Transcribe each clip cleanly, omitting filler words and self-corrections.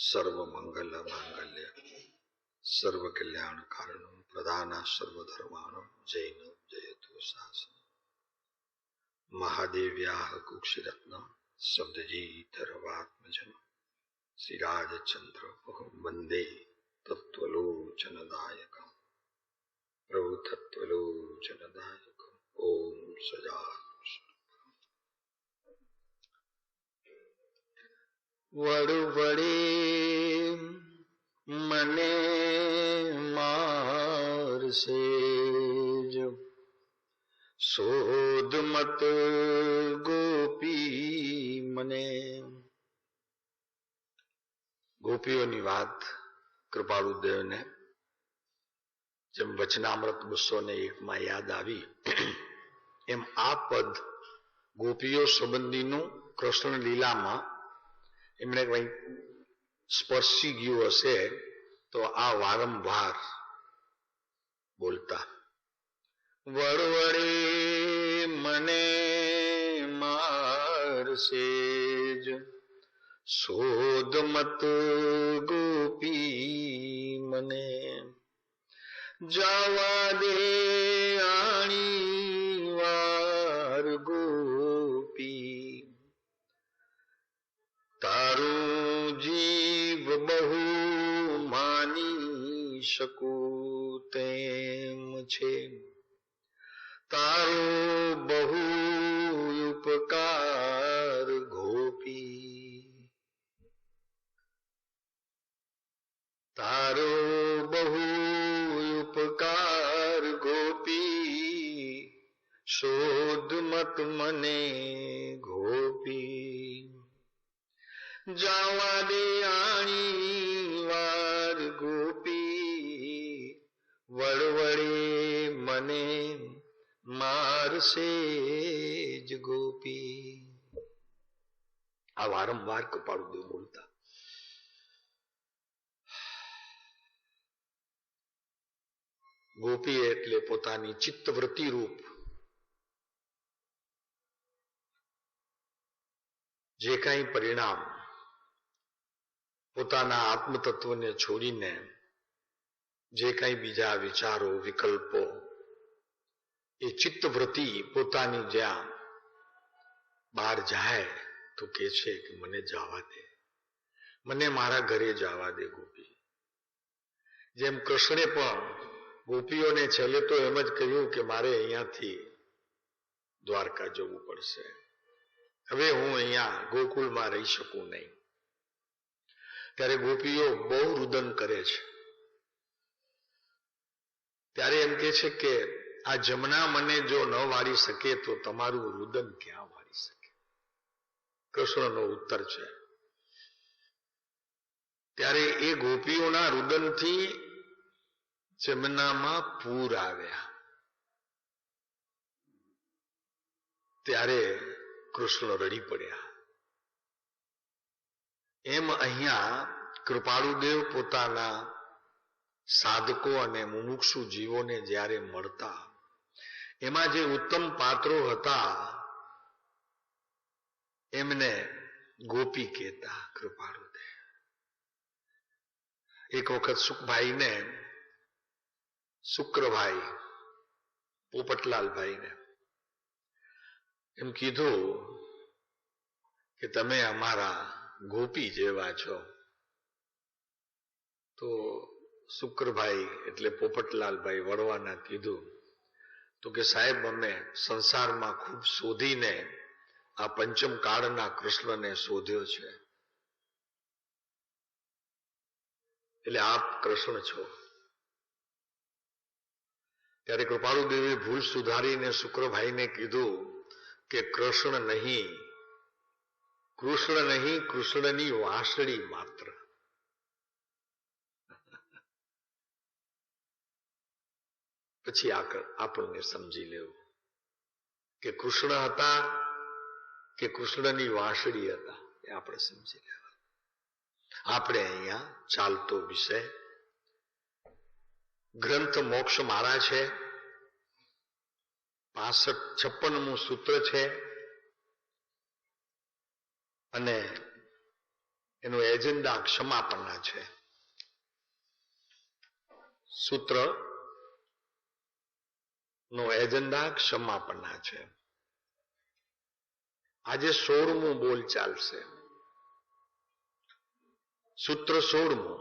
સર્વમંગલ માંગલ્ય સર્વકલ્યાણકારણ પ્રધાના સર્વધર્માણમ જૈન જયતુ શાસન મહાદેવ્યાહ કુક્ષિરત્ન શબ્દજીતરવાત્મજન શ્રીરાજચંદ્ર વંદે તત્વલોચનદાયકમ પ્રભુ તત્વલોચનદાયકમ ઓમ સજાત વડવડે મને મારશે જો શોધ મત ગોપી મને. ગોપીઓની વાત કૃપાળુદેવને જેમ વચનામૃત 201 યાદ આવી એમ આ પદ ગોપીઓ સંબંધીનું કૃષ્ણ લીલામાં એમણે કંઈક સ્પર્શી ગયું હશે તો આ વારંવાર બોલતા. વડવડે મને મારશે જ શોધ મત ગોપી મને જવા દે આણી વાર ગોપી તારું જીવ બહુ માની શકું તેમ છે તારો બહુ ઉપકાર ગોપી તારો બહુ ઉપકાર ગોપી શોધ મત મને ગોપી જવા દે આણી વાર ગોપી વડવડે મને મારશે જ ગોપી. આ વારંવાર કૃપાળુદેવ બોલતા. ગોપી એટલે પોતાની ચિત્તવૃત્તિ રૂપ જે કાંઈ પરિણામ પોતાના આત્મતત્વને છોડીને જે કાંઈ બીજા વિચારો વિકલ્પો એ ચિત્તવૃત્તિ પોતાની જ્યાં બહાર જાય તો કે છે કે મને જવા દે, મને મારા ઘરે જવા દે ગોપી. જેમ કૃષ્ણે પણ ગોપીઓને છેલ્લે તો એમ જ કહ્યું કે મારે અહીંયાથી દ્વારકા જવું પડશે, હવે હું અહીંયા ગોકુળમાં રહી શકું નહીં. ત્યારે ગોપીઓ બહુ રુદન કરે છે. ત્યારે એમ કે છે કે આ જમના મને જો ન વાળી શકે તો તમારું રુદન ક્યાં વાળી શકે? કૃષ્ણનો ઉત્તર છે. ત્યારે એ ગોપીઓના રુદનથી જમનામાં પૂર આવ્યા. ત્યારે કૃષ્ણ રડી પડ્યા. એમ અહીંયા કૃપાળુદેવ પોતાના સાધકો અને મુમુક્ષુ જીવોને જ્યારે મળતા એમાં જે ઉત્તમ પાત્રો હતા એમને ગોપી કહેતા કૃપાળુદેવ. એક વખત સુખભાઈને શુક્રભાઈ પોપટલાલભાઈને એમ કીધું કે તમે અમારા ગોપી જેવા છો. તો શુક્રભાઈ એટલે પોપટલાલભાઈ વડવાના કીધું તો કે સાહેબ અમે સંસારમાં ખૂબ શોધીને આ પંચમ કાળના કૃષ્ણને શોધ્યો છે, એટલે આપ કૃષ્ણ છો. ત્યારે કૃપાળુદેવે ભૂલ સુધારીને શુક્રભાઈને કીધું કે કૃષ્ણ નહીં, કૃષ્ણની વાંસળી માત્ર. પછી આપણને સમજી લેવું કે કૃષ્ણ હતા કે કૃષ્ણની વાંસળી હતા એ આપણે સમજી લેવા. આપણે અહીંયા ચાલતો વિષય ગ્રંથ મોક્ષ માળા છે, 56મું સૂત્ર છે અને એનો એજન્ડા ક્ષમાપણના છે. સૂત્ર નો એજન્ડા ક્ષમાપણના છે. આજે 16મું બોલ ચાલશે. સૂત્ર 16મું.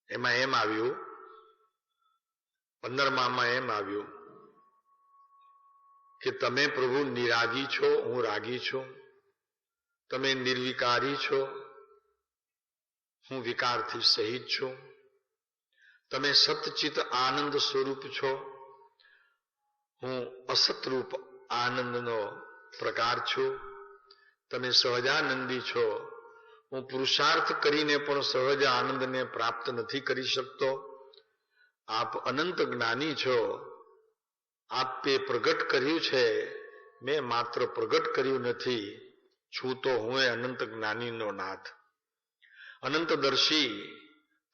એમાં એમ આવ્યું, 15માં એમ આવ્યું કે તમે પ્રભુ નિરાગી છો, હું રાગી છું. તમે નિર્વિકારી છો, હું વિકારથી સહિત છું. તમે સતચિત આનંદ સ્વરૂપ છો, હું અસતરૂપ આનંદનો પ્રકાર છું. તમે સહજાનંદી છો, હું પુરુષાર્થ કરીને પણ સહજ આનંદને પ્રાપ્ત નથી કરી શકતો. આપ અનંત જ્ઞાની છો, આપે પ્રગટ કર્યું છે, મેં માત્ર પ્રગટ કર્યું નથી. છું તો હું અનંત જ્ઞાનીનો નાથ. અનંતદર્શી,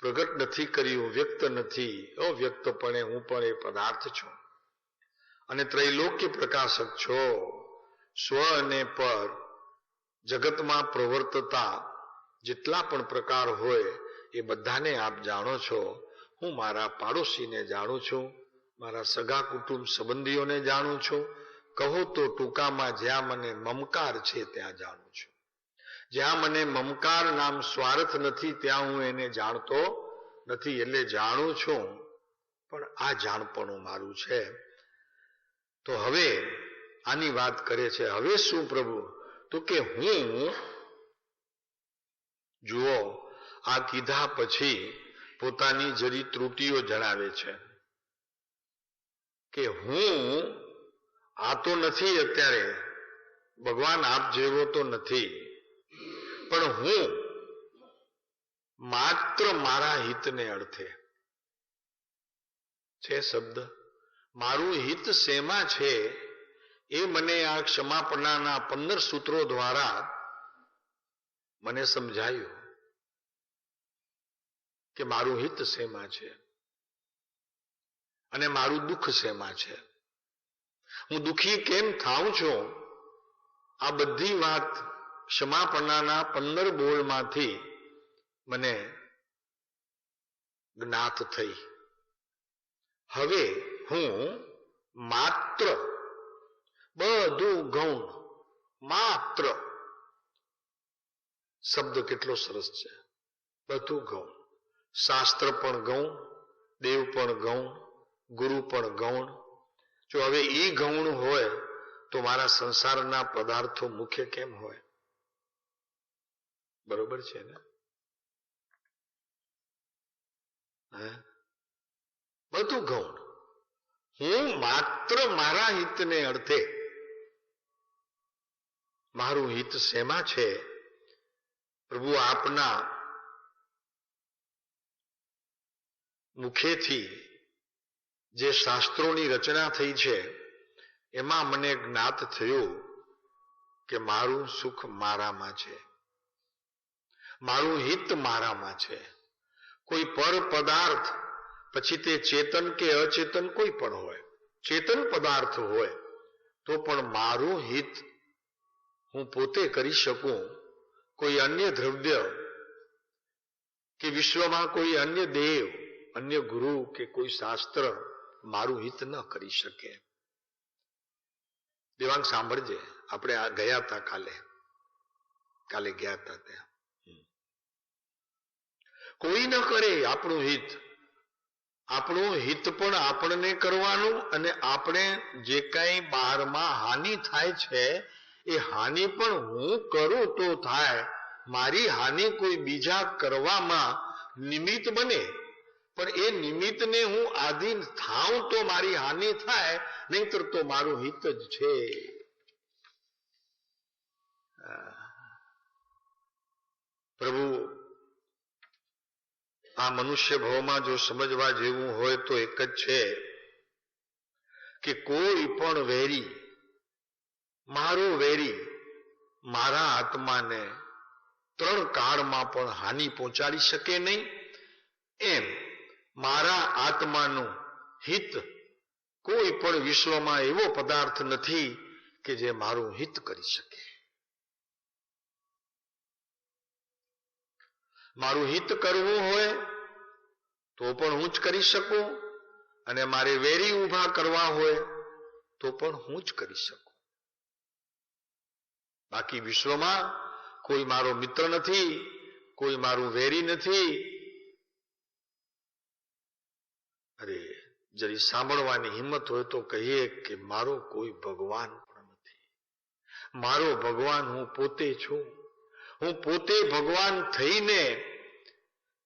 પ્રગટ નથી કર્યું, વ્યક્ત નથી, અવ્યક્તપણે હું પણ એ પદાર્થ છું. અને ત્રૈલોક્ય પ્રકાશક છો. સ્વ અને પર જગતમાં પ્રવર્તતા જેટલા પણ પ્રકાર હોય એ બધાને આપ જાણો છો. હું મારા પાડોશીને જાણું છું, મારા સગા કુટુંબ સંબંધીઓને જાણું છું. કહો તો ટૂંકામાં જ્યાં મને મમકાર છે ત્યાં જાણું છું. જ્યાં મને મમકાર નામ સ્વાર્થ નથી ત્યાં હું એને જાણતો નથી. એટલે જાણું છું, પણ આ જાણપણું મારું છે. તો હવે આની વાત કરે છે. હવે શું પ્રભુ? તો કે હું, જુઓ આ કીધા પછી પોતાની જરી ત્રુટીઓ જણાવે છે કે હું આ તો નથી, અત્યારે ભગવાન આપ જેવો તો નથી, પણ હું માત્ર મારા હિતને અર્થે છે. શબ્દ મારું હિત શેમાં છે એ મને આ ક્ષમાપણાના 15 સૂત્રો દ્વારા મને સમજાયું કે મારું હિત શેમાં છે અને મારું દુઃખ શેમાં છે. હું દુઃખી કેમ થાઉં છું, આ બધી વાત ક્ષમાપણાના 15 બોલમાંથી મને જ્ઞાત થઈ. હવે હું માત્ર, બધું ગૌણ, માત્ર શબ્દ કેટલો સરસ છે. બધું ગૌણ, શાસ્ત્ર પણ ગૌણ, દેવ પણ ગૌણ, ગુરુ પણ ગૌણ. જો હવે એ ગૌણ હોય તો મારા સંસારના પદાર્થો મુખ્ય કેમ હોય? બરોબર છે ને? બધું ગૌણ. હું માત્ર મારા હિતને અર્થે, મારું હિત શેમાં છે? પ્રભુ આપના મુખેથી જે શાસ્ત્રોની રચના થઈ છે એમાં મને જ્ઞાત થયું કે મારું સુખ મારામાં છે, મારું હિત મારામાં છે. કોઈ પર પદાર્થ, પછી તે ચેતન કે અચેતન કોઈ પણ હોય, ચેતન પદાર્થ હોય તો પણ મારું હિત હું પોતે કરી શકું. કોઈ અન્ય દ્રવ્ય કે વિશ્વમાં કોઈ અન્ય દેવ, અન્ય ગુરુ કે કોઈ શાસ્ત્ર મારું હિત ન કરી શકે. દેવાંગ સાંભળજે, આપણે આ ગયા હતા કાલે ગયા હતા ત્યાં. કોઈ ન કરે આપણું હિત. આપણું હિત પણ આપણને કરવાનું, અને આપણે જે કઈ બહારમાં હાનિ થાય છે એ હાનિ પણ હું કરું તો થાય. મારી હાનિ કોઈ બીજા કરવામાં નિમિત્ત બને, પણ એ નિમિત્તને હું આધીન થાઉં તો મારી હાનિ થાય, નહીંતર તો મારું હિત જ છે. પ્રભુ આ મનુષ્ય ભાવમાં જો સમજવા જેવું હોય તો એક જ છે કે કોઈ પણ વેરી, મારો વેરી મારા આત્માને 3 કાળમાં પણ હાનિ પહોંચાડી શકે નહીં. એમ મારા આત્માનું હિત કોઈ પણ વિશ્વમાં એવો પદાર્થ નથી કે જે મારું હિત કરી શકે. મારું હિત કરવું હોય તો પણ હું જ કરી શકું, અને મારે વેરી ઊભા કરવા હોય તો પણ હું જ કરી શકું. બાકી વિશ્વમાં કોઈ મારો મિત્ર નથી, કોઈ મારું વેરી નથી. અરે જરી સાંભળવાની હિંમત હોય તો કહીએ કે મારો કોઈ ભગવાન પણ નથી. મારો ભગવાન હું પોતે છું. હું પોતે ભગવાન થઈને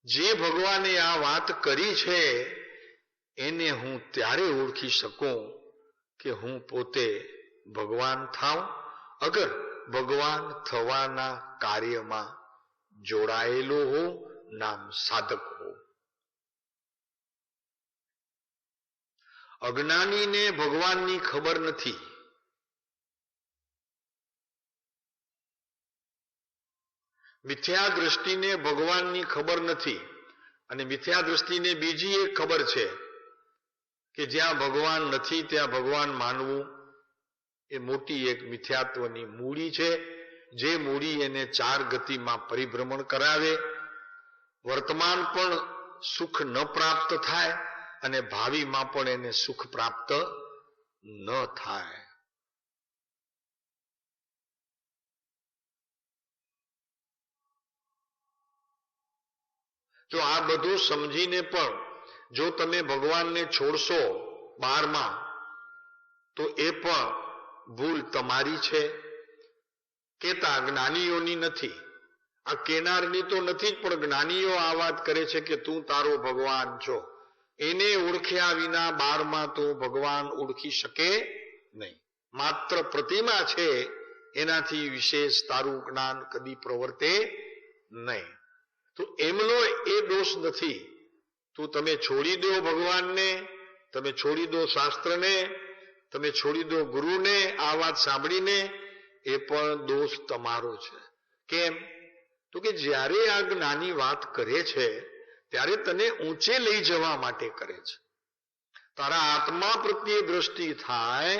જે ભગવાને આ વાત કરી છે એને હું ત્યારે ઓળખી શકું કે હું પોતે ભગવાન થાઉં, અગર ભગવાન થવાના કાર્યમાં જોડાયેલો હોઉં, નામ સાધક હોઉં. અજ્ઞાનીને ભગવાનની ખબર નથી. મિથ્યા દ્રષ્ટિને ભગવાનની ખબર નથી. અને મિથ્યા દ્રષ્ટિને બીજી એક ખબર છે કે જ્યાં ભગવાન નથી ત્યાં ભગવાન માનવું એ મોટી એક મિથ્યાત્વની મૂડી છે, જે મૂડી એને 4 ગતિમાં પરિભ્રમણ કરાવે, વર્તમાન પણ સુખ ન પ્રાપ્ત થાય અને ભાવિમાં પણ એને સુખ પ્રાપ્ત ન થાય. જો આ બધું સમજીને પણ જો તમે ભગવાનને છોડશો 12માં, તો એ પણ ભૂલ તમારી છે, કેતા જ્ઞાનીઓની નથી. આ કેનારની તો નથી જ, પણ જ્ઞાનીઓ આ વાત કરે છે કે તું તારો ભગવાન છો. એને ઓળખ્યા વિના 12માં તો ભગવાન ઓળખી શકે નહીં. માત્ર પ્રતિમા છે, એનાથી વિશેષ તારું જ્ઞાન કદી પ્રવર્તે નહીં. તો એમનો એ દોષ નથી. તું તમે છોડી દો ભગવાનને, તમે છોડી દો શાસ્ત્રને, તમે છોડી દો ગુરુને. આ વાત સાંભળીને એ પણ દોષ તમારો છે. કેમ? તો કે જ્યારે આ જ્ઞાની વાત કરે છે ત્યારે તને ઊંચે લઈ જવા માટે કરે છે. તારા આત્મા પ્રત્યે દ્રષ્ટિ થાય,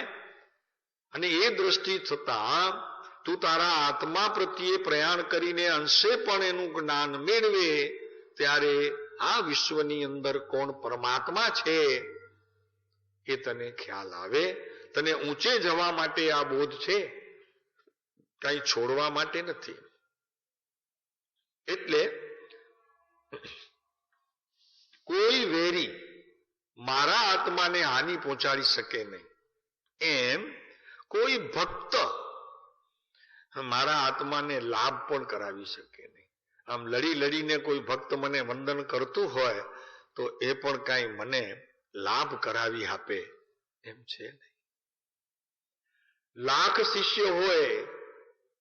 અને એ દ્રષ્ટિ થતા તું તારા આત્મા પ્રત્યે પ્રયાણ કરીને અંશે પણ એનું જ્ઞાન મેળવે, ત્યારે આ વિશ્વની અંદર કોણ પરમાત્મા છે એ તને ખ્યાલ આવે. તને ઊંચે જવા માટે આ બોધ છે, કઈ છોડવા માટે નથી. એટલે કોઈ વેરી મારા આત્માને હાનિ પહોંચાડી શકે નહીં, એમ કોઈ ભક્ત મારા આત્માને લાભ પણ કરાવી શકે નહીં. આમ લડી લડીને કોઈ ભક્ત મને વંદન કરતું હોય તો એ પણ કાંઈ મને લાભ કરાવી આપે એમ છે નહીં. લાખ શિષ્ય હોય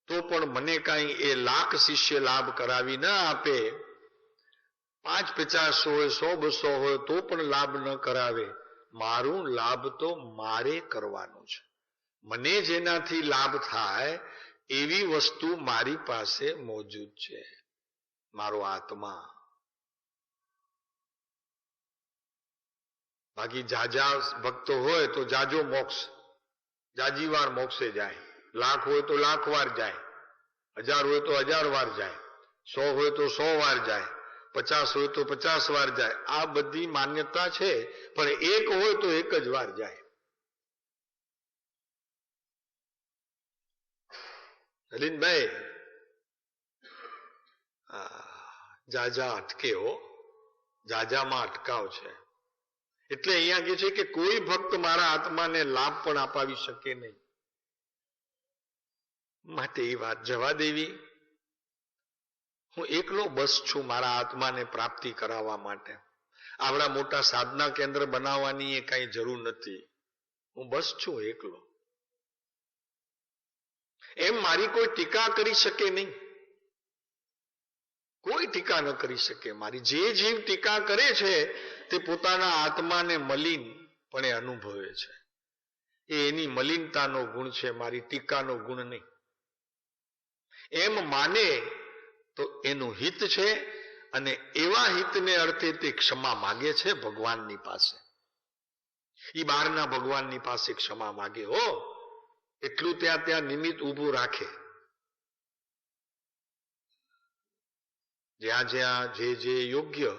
તો પણ મને કાંઈ એ લાખ શિષ્ય લાભ કરાવી ન આપે. 5-50 હોય, 100-200 હોય તો પણ લાભ ન કરાવે. મારું લાભ તો મારે કરવાનું છે. મને જેનાથી લાભ થાય એવી વસ્તુ મારી પાસે મોજૂદ છે, મારો આત્મા. બાકી જાજા ભક્તો હોય તો જાજો મોક્ષ, જાજી વાર મોક્ષે જાય. લાખ હોય તો લાખ વાર જાય, 1000 હોય તો 1000 વાર જાય, 100 હોય તો 100 વાર જાય, 50 હોય તો 50 વાર જાય. આ બધી માન્યતા છે, પણ એક હોય તો એક જ વાર જાય. નલિનભાઈ જાજા અટકે હો, જાજામાં અટકાવ છે. એટલે અહીંયા કે છે કે કોઈ ભક્ત મારા આત્માને લાભ પણ અપાવી શકે નહીં. માટે એ વાત જવા દેવી. હું એકલો બસ છું મારા આત્માને પ્રાપ્તિ કરાવવા માટે. આવડા મોટા સાધના કેન્દ્ર બનાવવાની એ કઈ જરૂર નથી. હું બસ છું એકલો. એમ મારી કોઈ ટીકા કરી શકે નહીં, કોઈ ટીકા ન કરી શકે મારી. જે જીવ ટીકા કરે છે તે પોતાના આત્માને મલિન પણ એ અનુભવે છે. એ એની મલિનતાનો ગુણ છે, મારી ટીકાનો ગુણ નહીં. એમ માને તો એનું હિત છે, અને એવા હિતને અર્થે તે ક્ષમા માગે છે ભગવાનની પાસે. એ બહારના ભગવાનની પાસે ક્ષમા માગે હો, એટલું ત્યાં નિમિત્ત ઊભું રાખે. જ્યાં જ્યાં જે યોગ્ય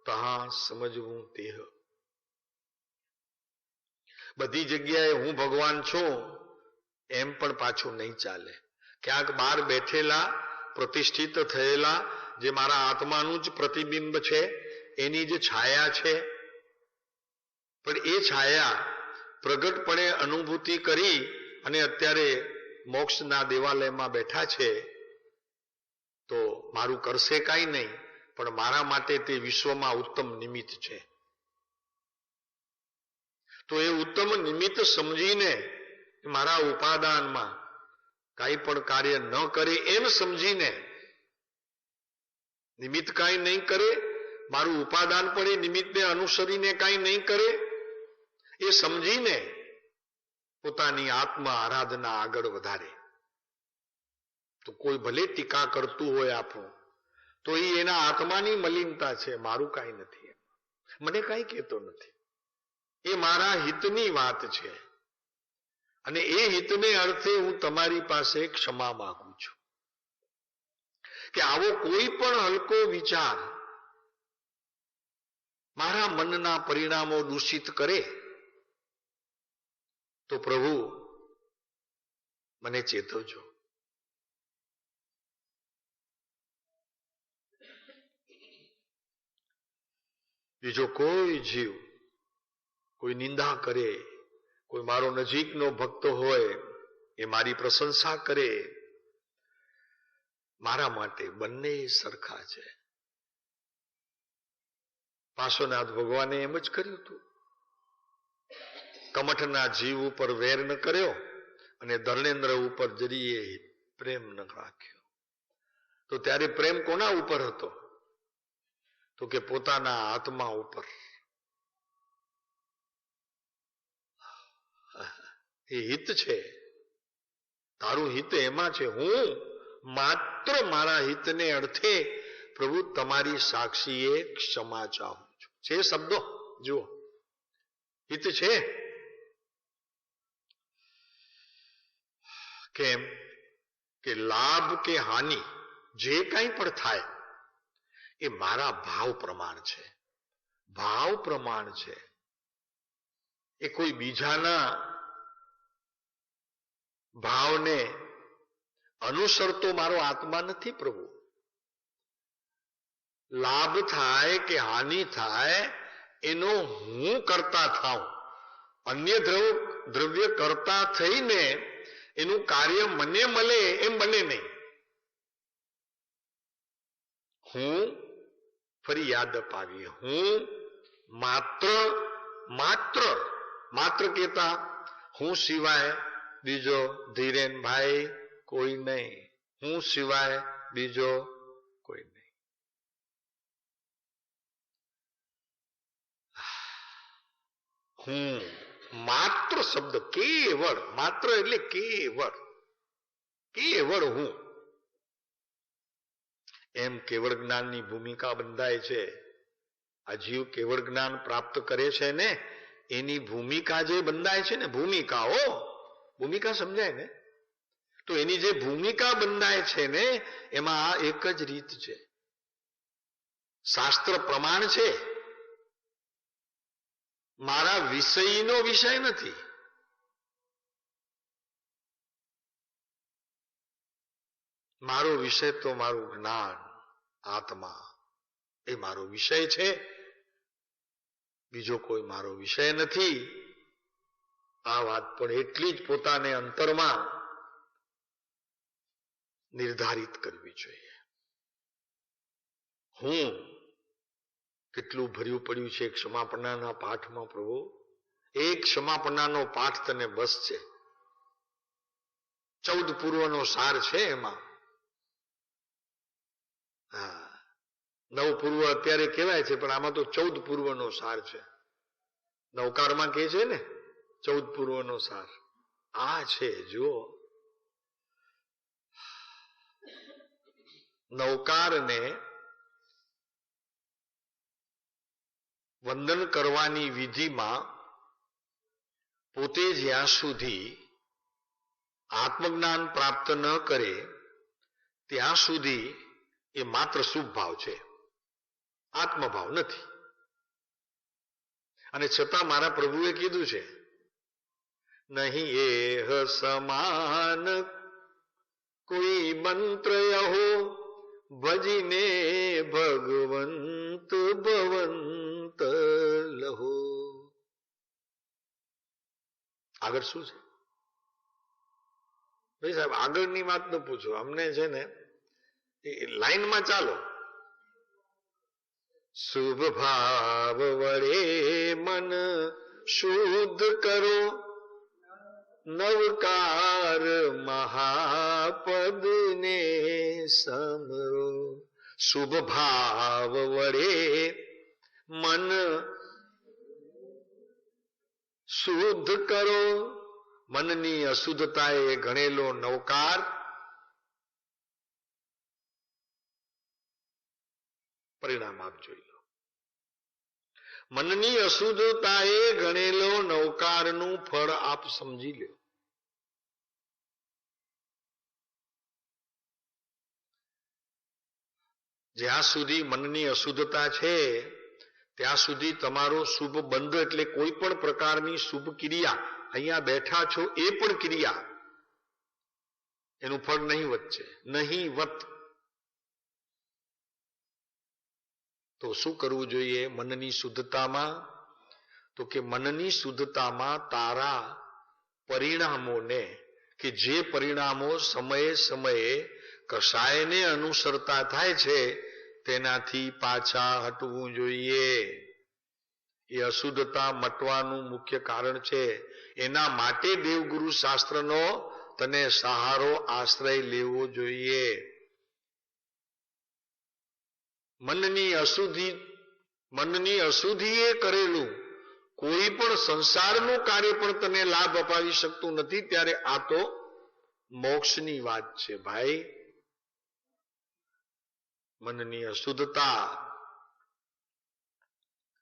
તહા સમજવું તેહ. બધી જગ્યાએ હું ભગવાન છું એમ પણ પાછું નહીં ચાલે. ક્યાંક બહાર બેઠેલા પ્રતિષ્ઠિત થયેલા જે મારા આત્માનું જ પ્રતિબિંબ છે, એની જે છાયા છે, પણ એ છાયા પ્રગટપણે અનુભૂતિ કરી અને અત્યારે મોક્ષના દેવાલયમાં બેઠા છે, તો મારું કરશે કાંઈ નહીં, પણ મારા માટે તે વિશ્વમાં ઉત્તમ નિમિત્ત છે. તો એ ઉત્તમ નિમિત્ત સમજીને મારા ઉપાદાનમાં કાંઈ પણ કાર્ય ન કરે એમ સમજીને, નિમિત્ત કાંઈ નહીં કરે, મારું ઉપાદાન પણ એ નિમિત્તને અનુસરીને કાંઈ નહીં કરે, એ સમજીને પોતાની આત્મા આરાધના આગળ વધારે. તો કોઈ ભલે ટીકા કરતું હોય આપણું, તો એ એના આત્માની મલિનતા છે, મારું કાંઈ નથી, મને કાંઈ કહેતો નથી. એ મારા હિતની વાત છે અને એ હિતને અર્થે હું તમારી પાસે ક્ષમા માંગુ છું કે આવો કોઈ પણ હલકો વિચાર મારા મનના પરિણામો દૂષિત કરે તો પ્રભુ મને ચેતવજો. બીજો કોઈ જીવ કોઈ નિંદા કરે, કોઈ મારો નજીકનો ભક્ત હોય એ મારી પ્રશંસા કરે, મારા માટે બંને સરખા છે. પાર્શ્વનાથ ભગવાને એમ જ કર્યું હતું. કમઠના જીવ ઉપર વેર ન કર્યો અને ધર્મેન્દ્ર ઉપર જરીએ પ્રેમ ન રાખ્યો. તો ત્યારે પ્રેમ કોના ઉપર હતો? તો કે પોતાના આત્મા ઉપર. એ હિત છે, તારું હિત એમાં છે. હું માત્ર મારા હિતને અર્થે પ્રભુ તમારી સાક્ષીએ ક્ષમા ચાહું છું. છે શબ્દો, જુઓ, હિત છે. કેમ કે લાભ કે હાનિ જે કંઈ પણ થાય એ મારા ભાવ પ્રમાણ છે, ભાવ પ્રમાણ છે. એ કોઈ બીજાના ભાવને અનુસરતો મારો આત્મા નથી પ્રભુ. લાભ થાય કે હાનિ થાય એનો હું કરતા થાઉં, અન્ય દ્રવ્ય કરતા થઈને એનું કાર્ય મને મળે એમ બને નહીં. હું ફરી યાદ અપાવીએ, હું માત્ર કહેતા હું સિવાય બીજો ધીરેનભાઈ કોઈ નહીં, હું સિવાય બીજો કોઈ નહીં. હું માત્ર શબ્દ, કેવળ, માત્ર એટલે કેવળ હું. એમ કેવળ જ્ઞાનની ભૂમિકા બંધાય છે. આ જીવ કેવળ જ્ઞાન પ્રાપ્ત કરે છે ને એની ભૂમિકા જે બંધાય છે ને, ભૂમિકા સમજાય ને, તો એની જે ભૂમિકા બંધાય છે ને એમાં આ એક જ રીત છે, શાસ્ત્ર પ્રમાણ છે. મારા વિષયનો વિષય નથી. મારો વિષય તો મારું જ્ઞાન, આત્મા, એ મારો વિષય છે, બીજો કોઈ મારો વિષય નથી. આ વાત પણ એટલી જ પોતાને અંતરમાં નિર્ધારિત કરવી જોઈએ. હું કેટલું ભર્યું પડ્યું છે ક્ષમાપણાના પાઠમાં પ્રભુ. એક ક્ષમાપણાનો પાઠ તને બસ છે, 14 પૂર્વનો સાર છે એમાં. હા, 9 પૂર્વ અત્યારે કહેવાય છે પણ આમાં તો 14 પૂર્વનો સાર છે. નવકારમાં કહે છે ને 14 પૂર્વનો સાર આ છે. જુઓ, નવકારને વંદન કરવાની વિધિમાં પોતે જ્યાં સુધી આત્મજ્ઞાન પ્રાપ્ત ન કરે ત્યાં સુધી એ માત્ર શુભ ભાવ છે, આત્મભાવ નથી. અને છતાં મારા પ્રભુએ કીધું છે, નહીં એહ સમાન કોઈ મંત્ર યહો ભજીને ભગવંત ભવંત લહો. આગળ શું છે ભાઈ સાહેબ? આગળની વાત ન પૂછો, અમને છે ને લાઈનમાં ચાલો. શુભ ભાવ વડે મન શુદ્ધ કરો, નવકાર મહાપદ ને સમરો. શુભ ભાવ વડે મન શુદ્ધ કરો, મનની અશુદ્ધતાએ ગણેલો નવકાર પરિણામ આપ જોઈ લો. મનની અશુદ્ધતાએ ગણેલો નવકારનું ફળ આપ સમજી લો. જ્યાં સુધી મનની અશુદ્ધતા છે ત્યાં સુધી તમારો શુભ બંધ એટલે કોઈ પણ પ્રકારની શુભ ક્રિયા, અહીંયા બેઠા છો એ પણ ક્રિયા, એનું ફળ નહીવત છે, નહીવત. તો શું કરવું જોઈએ મનની શુદ્ધતામાં? તો કે મનની શુદ્ધતામાં તારા પરિણામોને, કે જે પરિણામો સમયે સમયે કષાયને અનુસરતા થાય છે તેનાથી પાછા હટવું જોઈએ. એ અશુદ્ધતા મટવાનું મુખ્ય કારણ છે. એના માટે દેવગુરુ શાસ્ત્રનો તને સહારો આશ્રય લેવો જોઈએ. મનની અશુદ્ધિએ કરેલું કોઈ પણ સંસારનું કાર્ય પણ તને લાભ અપાવી શકતું નથી. ત્યારે આ તો મોક્ષની વાત છે ભાઈ. મનની અશુદ્ધતા.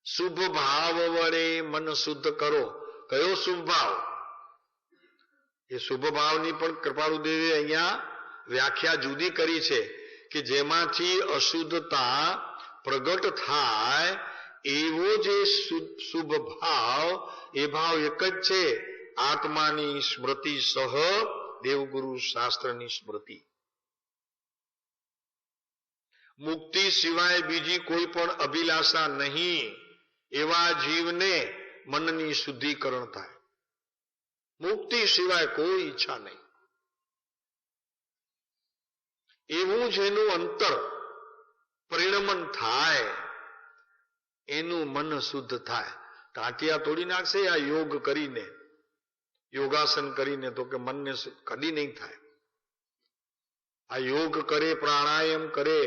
શુભ ભાવ વડે મન શુદ્ધ કરો. કયો શુભ ભાવ? એ શુભ ભાવની પણ કૃપાળુદેવે અહીંયા વ્યાખ્યા જુદી કરી છે કે જેમાંથી અશુદ્ધતા પ્રગટ થાય એવો જે શુભ ભાવ, એ ભાવ એક જ છે, આત્માની સ્મૃતિ સહ દેવગુરુ શાસ્ત્રની સ્મૃતિ. મુક્તિ સિવાય બીજી કોઈ પણ અભિલાષા નહીં. એવા જીવને મનની શુદ્ધિકરણ થાય. મુક્તિ સિવાય કોઈ ઈચ્છા નહીં. એવું જેનું અંતર પરિણમન થાય એનું મન શુદ્ધ થાય. ટાંટિયા તોડી નાખશે આ યોગ કરીને, યોગાસન કરીને, તો કે મનને કદી નહીં થાય. આ યોગ કરે, પ્રાણાયામ કરે,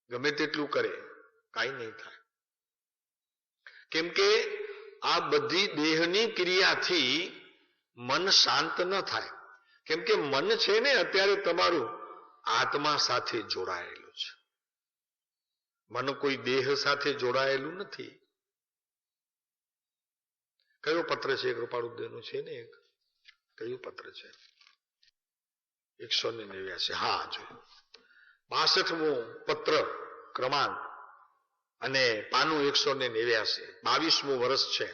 ગમે તેટલું કરે, કાંઈ નહીં થાય. કેમ કે આ બધી દેહની ક્રિયાથી મન શાંત ન થાય. કેમ કે મન છે ને અત્યારે તમારું આત્મા સાથે જોડાયેલું છે. મન કોઈ દેહ સાથે જોડાયેલું નથી. કયો પત્ર છે? કૃપાળુદેવનું છે ને એક, કયું પત્ર છે? 189. હા જોયું. 62મો પત્ર ક્રમાંક અને પાનું 189. 22મું વર્ષ છે.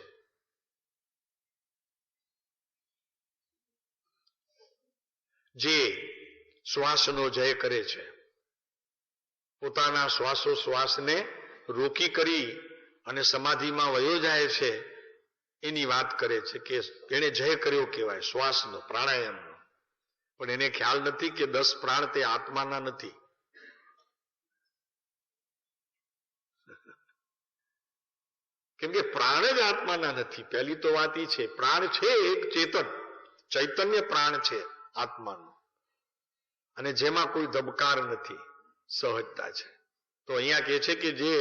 જે શ્વાસનો જય કરે છે, પોતાના શ્વાસોશ્વાસને રોકી કરી અને સમાધિમાં વયો જાય છે, એની વાત કરે છે કે એને જય કર્યો કહેવાય, શ્વાસનો, પ્રાણાયામનો. પણ એને ખ્યાલ નથી કે 10 પ્રાણ તે આત્માના નથી. કેમ કે પ્રાણ જ આત્માના નથી. પહેલી તો વાત એ છે. પ્રાણ છે એક ચેતન, ચૈતન્ય પ્રાણ છે આત્માનું, અને જેમાં કોઈ ધબકાર નથી, સહજતા છે. તો અહીંયા કહે છે કે જે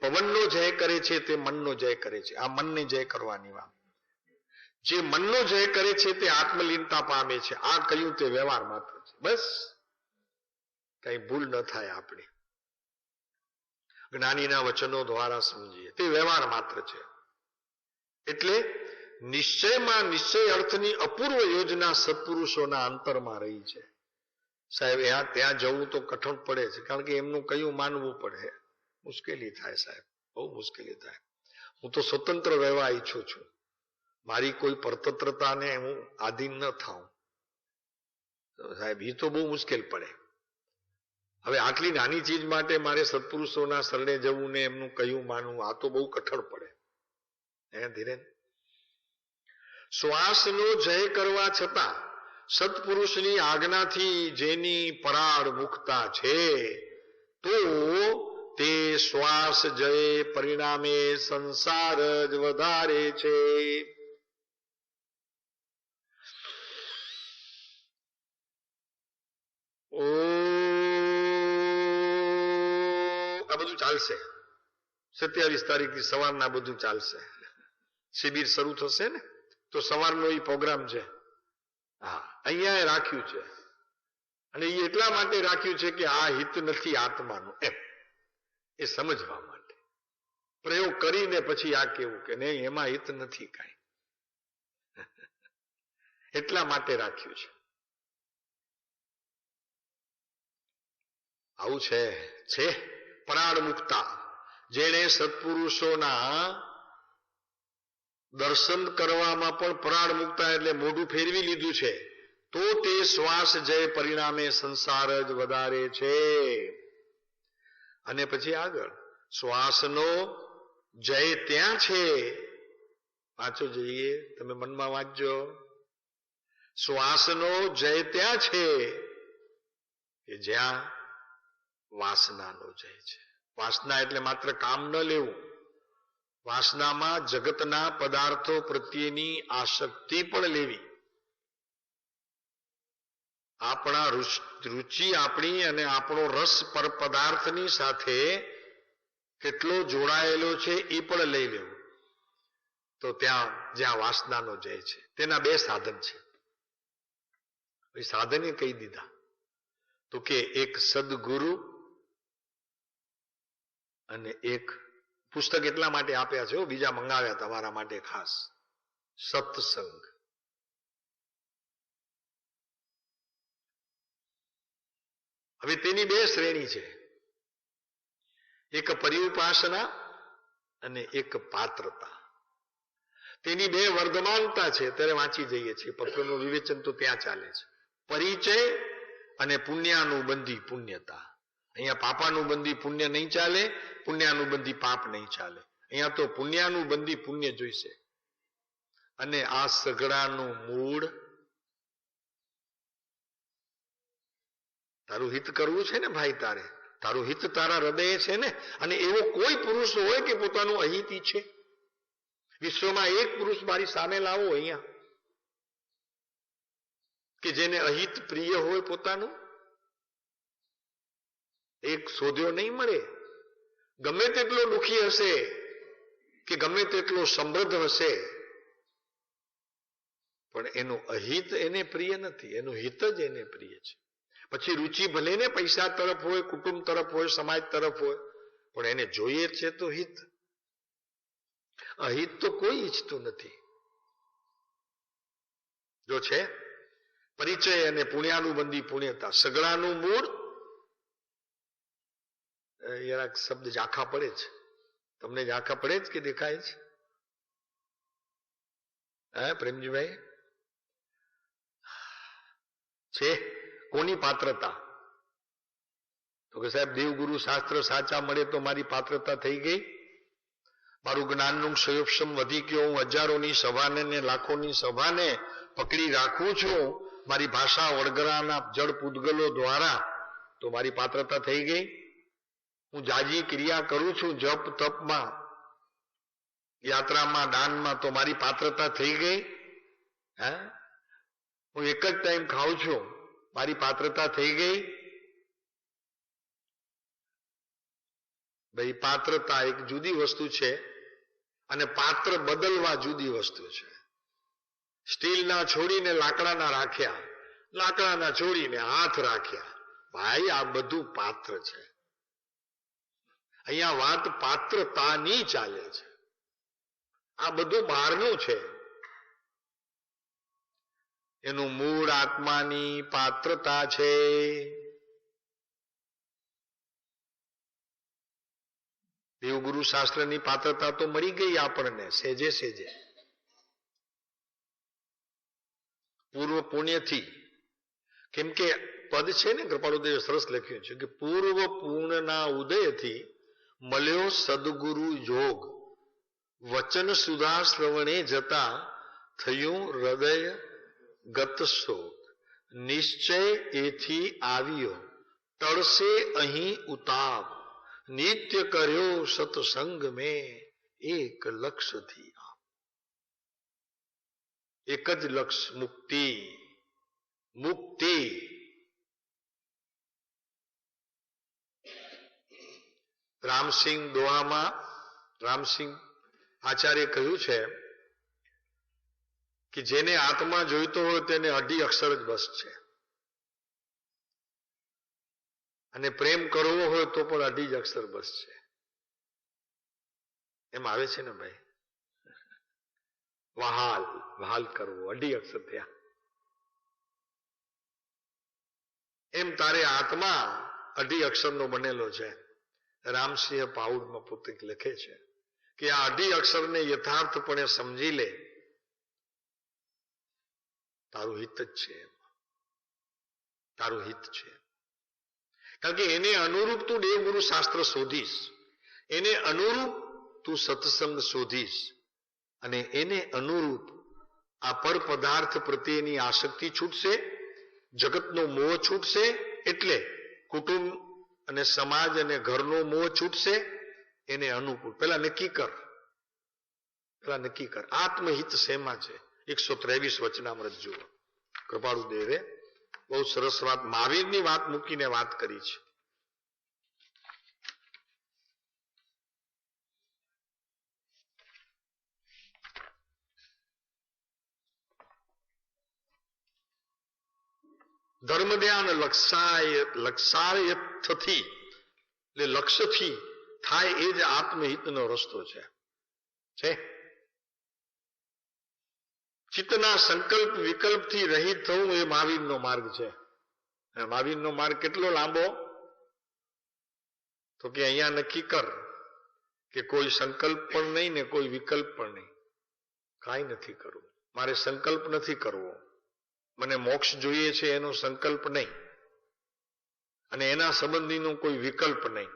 પવનનો જય કરે છે તે મનનો જય કરે છે. આ મનને જય કરવાની વાત. જે મનનો જય કરે છે તે આત્મલીનતા પામે છે. આ કહ્યું તે વ્યવહાર માત્ર છે. બસ કઈ ભૂલ ન થાય આપણે જ્ઞાનીના વચનો દ્વારા સમજીએ. તે વ્યવહાર માત્ર છે. એટલે નિશ્ચયમાં નિશ્ચય અર્થની અપૂર્વ યોજના સત્પુરુષોના અંતરમાં રહી છે. સાહેબ ત્યાં જવું તો કઠણ પડે છે, કારણ કે એમનું કયું માનવું પડે, મુશ્કેલી થાય સાહેબ, બહુ મુશ્કેલી થાય. હું તો સ્વતંત્ર રહેવા ઈચ્છું છું, મારી કોઈ પરતંત્રતાને હું આધીન ન થાઉં. સાહેબ એ તો બહુ મુશ્કેલ પડે. હવે આટલી નાની ચીજ માટે મારે સત્પુરુષોના શરણે જવું ને એમનું કયું માનવું, આ તો બહુ કઠણ પડે. ધીરે શ્વાસનો જય કરવા છતાં સત્પુરુષની આજ્ઞાથી જેની પરાળ મુક્તા છે, તો તે શ્વાસ જય પરિણામે સંસાર જ વધારે છે. આ બધું ચાલશે 27 તારીખથી સવારના બધું ચાલશે. શિબિર શરૂ થશે ને તો સવારનો એ પ્રોગ્રામ છે. હા, અહીંયા રાખ્યું છે, અને એ એટલા માટે રાખ્યું છે કે આ હિત નથી આત્માનું એમ એ સમજવા માટે. પ્રયોગ કરીને પછી આ કેવું કે નહીં, એમાં હિત નથી કાંઈ, એટલા માટે રાખ્યું છે. આવું છે પરાળ મુક્તા, જેણે સત્પુરુષોના દર્શન કરવામાં પણ પરાળ મુક્તા એટલે મોઢું ફેરવી લીધું છે, તો તે શ્વાસ જય પરિણામે સંસાર જ વધારે છે. અને પછી આગળ શ્વાસનો જય ત્યાં છે, વાંચો જોઈએ, તમે મનમાં વાંચજો. શ્વાસનો જય ત્યાં છે કે જ્યાં વાસનાનો જય છે. વાસના એટલે માત્ર કામ ન લેવું, વાસનામાં જગતના પદાર્થો પ્રત્યેની આસક્તિ પણ લેવી. આપણા રુચિ આપણી અને આપણો રસ પર પદાર્થની સાથે કેટલો જોડાયેલો છે એ પણ લઈ લેવું. તો ત્યાં જ્યાં વાસનાનો જય છે, તેના બે સાધન છે. એ સાધને કહી દીધા તો કે એક સદગુરુ અને એક પુસ્તક એટલા માટે આપ્યા છે, બીજા મંગાવ્યા તમારા માટે ખાસ, સત્સંગ. હવે તેની બે શ્રેણી છે, એક પર્યુપાસના અને એક પાત્રતા. તેની બે વર્ધમાનતા છે, ત્યારે વાંચી જઈએ છીએ, પત્રનું વિવેચન તો ત્યાં ચાલે છે. પરિચય અને પુણ્યાનુબંધી પુણ્યતા. અહીંયા પાપાનુબંધી પુણ્ય નહીં ચાલે, પુણ્યાનુબંધી પાપ નહીં ચાલે. અહીંયા તો પુણ્યાનુબંધી પુણ્ય જોઈશે. અને આ સગડાનું મૂળ તારું હિત કરવું છે ને ભાઈ, તારું હિત તારા હૃદય છે ને. અને એવો કોઈ પુરુષ હોય કે પોતાનું અહિત ઈચ્છે? વિશ્વમાં એક પુરુષ મારી સામે લાવો અહીંયા કે જેને અહિત પ્રિય હોય પોતાનું, એક શોધ્યો નહીં મળે. ગમે તેટલો દુઃખી હશે કે ગમે તેટલો સમૃદ્ધ હશે, પણ એનું અહિત એને પ્રિય નથી, એનું હિત જ એને પ્રિય છે. પછી રુચિ ભલે ને પૈસા તરફ હોય, કુટુંબ તરફ હોય, સમાજ તરફ હોય, પણ એને જોઈએ છે તો હિત. અહિત તો કોઈ ઈચ્છતું નથી. જો છે પરિચય અને પુણ્યાનુબંધી પુણ્યતા. સગડાનું મૂળ, જરાક શબ્દ ઝાંખા પડે છે, તમને ઝાંખા પડે જ કે દેખાય છે? હા પ્રેમજીભાઈ, છે કોની પાત્રતા? તો કે સાહેબ દેવગુરુ શાસ્ત્ર સાચા મળે તો મારી પાત્રતા થઈ ગઈ, મારું જ્ઞાનનું ક્ષયોક્ષમ વધી ગયો, હું હજારોની સભાને ને લાખોની સભાને પકડી રાખું છું મારી ભાષા વડગરાના જળ પૂતગલો દ્વારા, તો મારી પાત્રતા થઈ ગઈ. હું જાજી ક્રિયા કરું છું જપ તપમાં, યાત્રામાં, દાનમાં, તો મારી પાત્રતા થઈ ગઈ. હા, હું એક જ ટાઈમ ખાઉં છું, મારી પાત્રતા થઈ ગઈ. ભાઈ પાત્રતા એક જુદી વસ્તુ છે અને પાત્ર બદલવા જુદી વસ્તુ છે. સ્ટીલના છોડીને લાકડાના રાખ્યા, લાકડાના છોડીને હાથ રાખ્યા. ભાઈ આ બધું પાત્ર છે. અહીંયા વાત પાત્રતાની ચાલે છે. આ બધું બહારનું છે. એનું મૂળ આત્માની પાત્રતા છે. દેવગુરુ શાસ્ત્રની પાત્રતા તો મળી ગઈ આપણને સેજે સેજે, પૂર્વ પુણ્યથી. કેમ કે પદ છે ને કૃપાળુદેવે સરસ લખ્યું છે કે પૂર્વ પૂર્ણના ઉદયથી મળ્યો સદગુરુ યોગ, વચન સુધા શ્રવણે જતા થયું હૃદય ગત શોક, નિશ્ચય એથી આવ્યો ટળશે અહીં ઉતાપ, નિત્ય કર્યો સત્સંગ મેં એક લક્ષ્યથી. એક જ લક્ષ્ય, મુક્તિ. મુક્તિ. રામસિંહ દોહામાં રામસિંહ આચાર્ય કહ્યું છે કે જેને આત્મા જોઈતો હોય તેને અઢી અક્ષર જ બસ છે, અને પ્રેમ કરવો હોય તો પણ અઢી જ અક્ષર બસ છે. એમ આવે છે ને ભાઈ, વહાલ વહાલ કરવો, અઢી અક્ષર થયા. એમ તારે આત્મા અઢી અક્ષરનો બનેલો છે. રામસિંહ પાઉડમાં પુસ્તક લખે છે કે આ અઢી અક્ષરને યથાર્થપણે સમજી લે, તારું હિત જ છે, તારું હિત છે. કારણ કે એને અનુરૂપ તું દેવગુરુ શાસ્ત્ર શોધીશ, એને અનુરૂપ તું સત્સંગ શોધીશ, અને એને અનુરૂપ આ પર પદાર્થ પ્રત્યેની આસક્તિ છૂટશે, જગતનો મોહ છૂટશે, એટલે કુટુંબ અને સમાજ અને ઘરનો મોહ છૂટશે. એને અનુકૂળ પેલા નક્કી કર, આત્મહિત શેમાં છે. 123 વચનામૃત જુઓ, કૃપાળુદેવે બહુ સરસ વાત મહાવીરની વાત મૂકીને વાત કરી છે. ધર્મ ધ્યાન લક્ષાયથથી, એટલે લક્ષ્યથી થાય એ જ આત્મહિતનો રસ્તો છે. ચિત્તના સંકલ્પ વિકલ્પથી રહિત થવું એ મહાવીરનો માર્ગ છે. મહાવીરનો માર્ગ કેટલો લાંબો? તો કે અહીંયા નક્કી કર કે કોઈ સંકલ્પ પણ નહીં ને કોઈ વિકલ્પ પણ નહીં, કાંઈ નથી કરવું. મારે સંકલ્પ નથી કરવો, મને મોક્ષ જોઈએ છે એનો સંકલ્પ નહીં, અને એના સંબંધીનો કોઈ વિકલ્પ નહીં.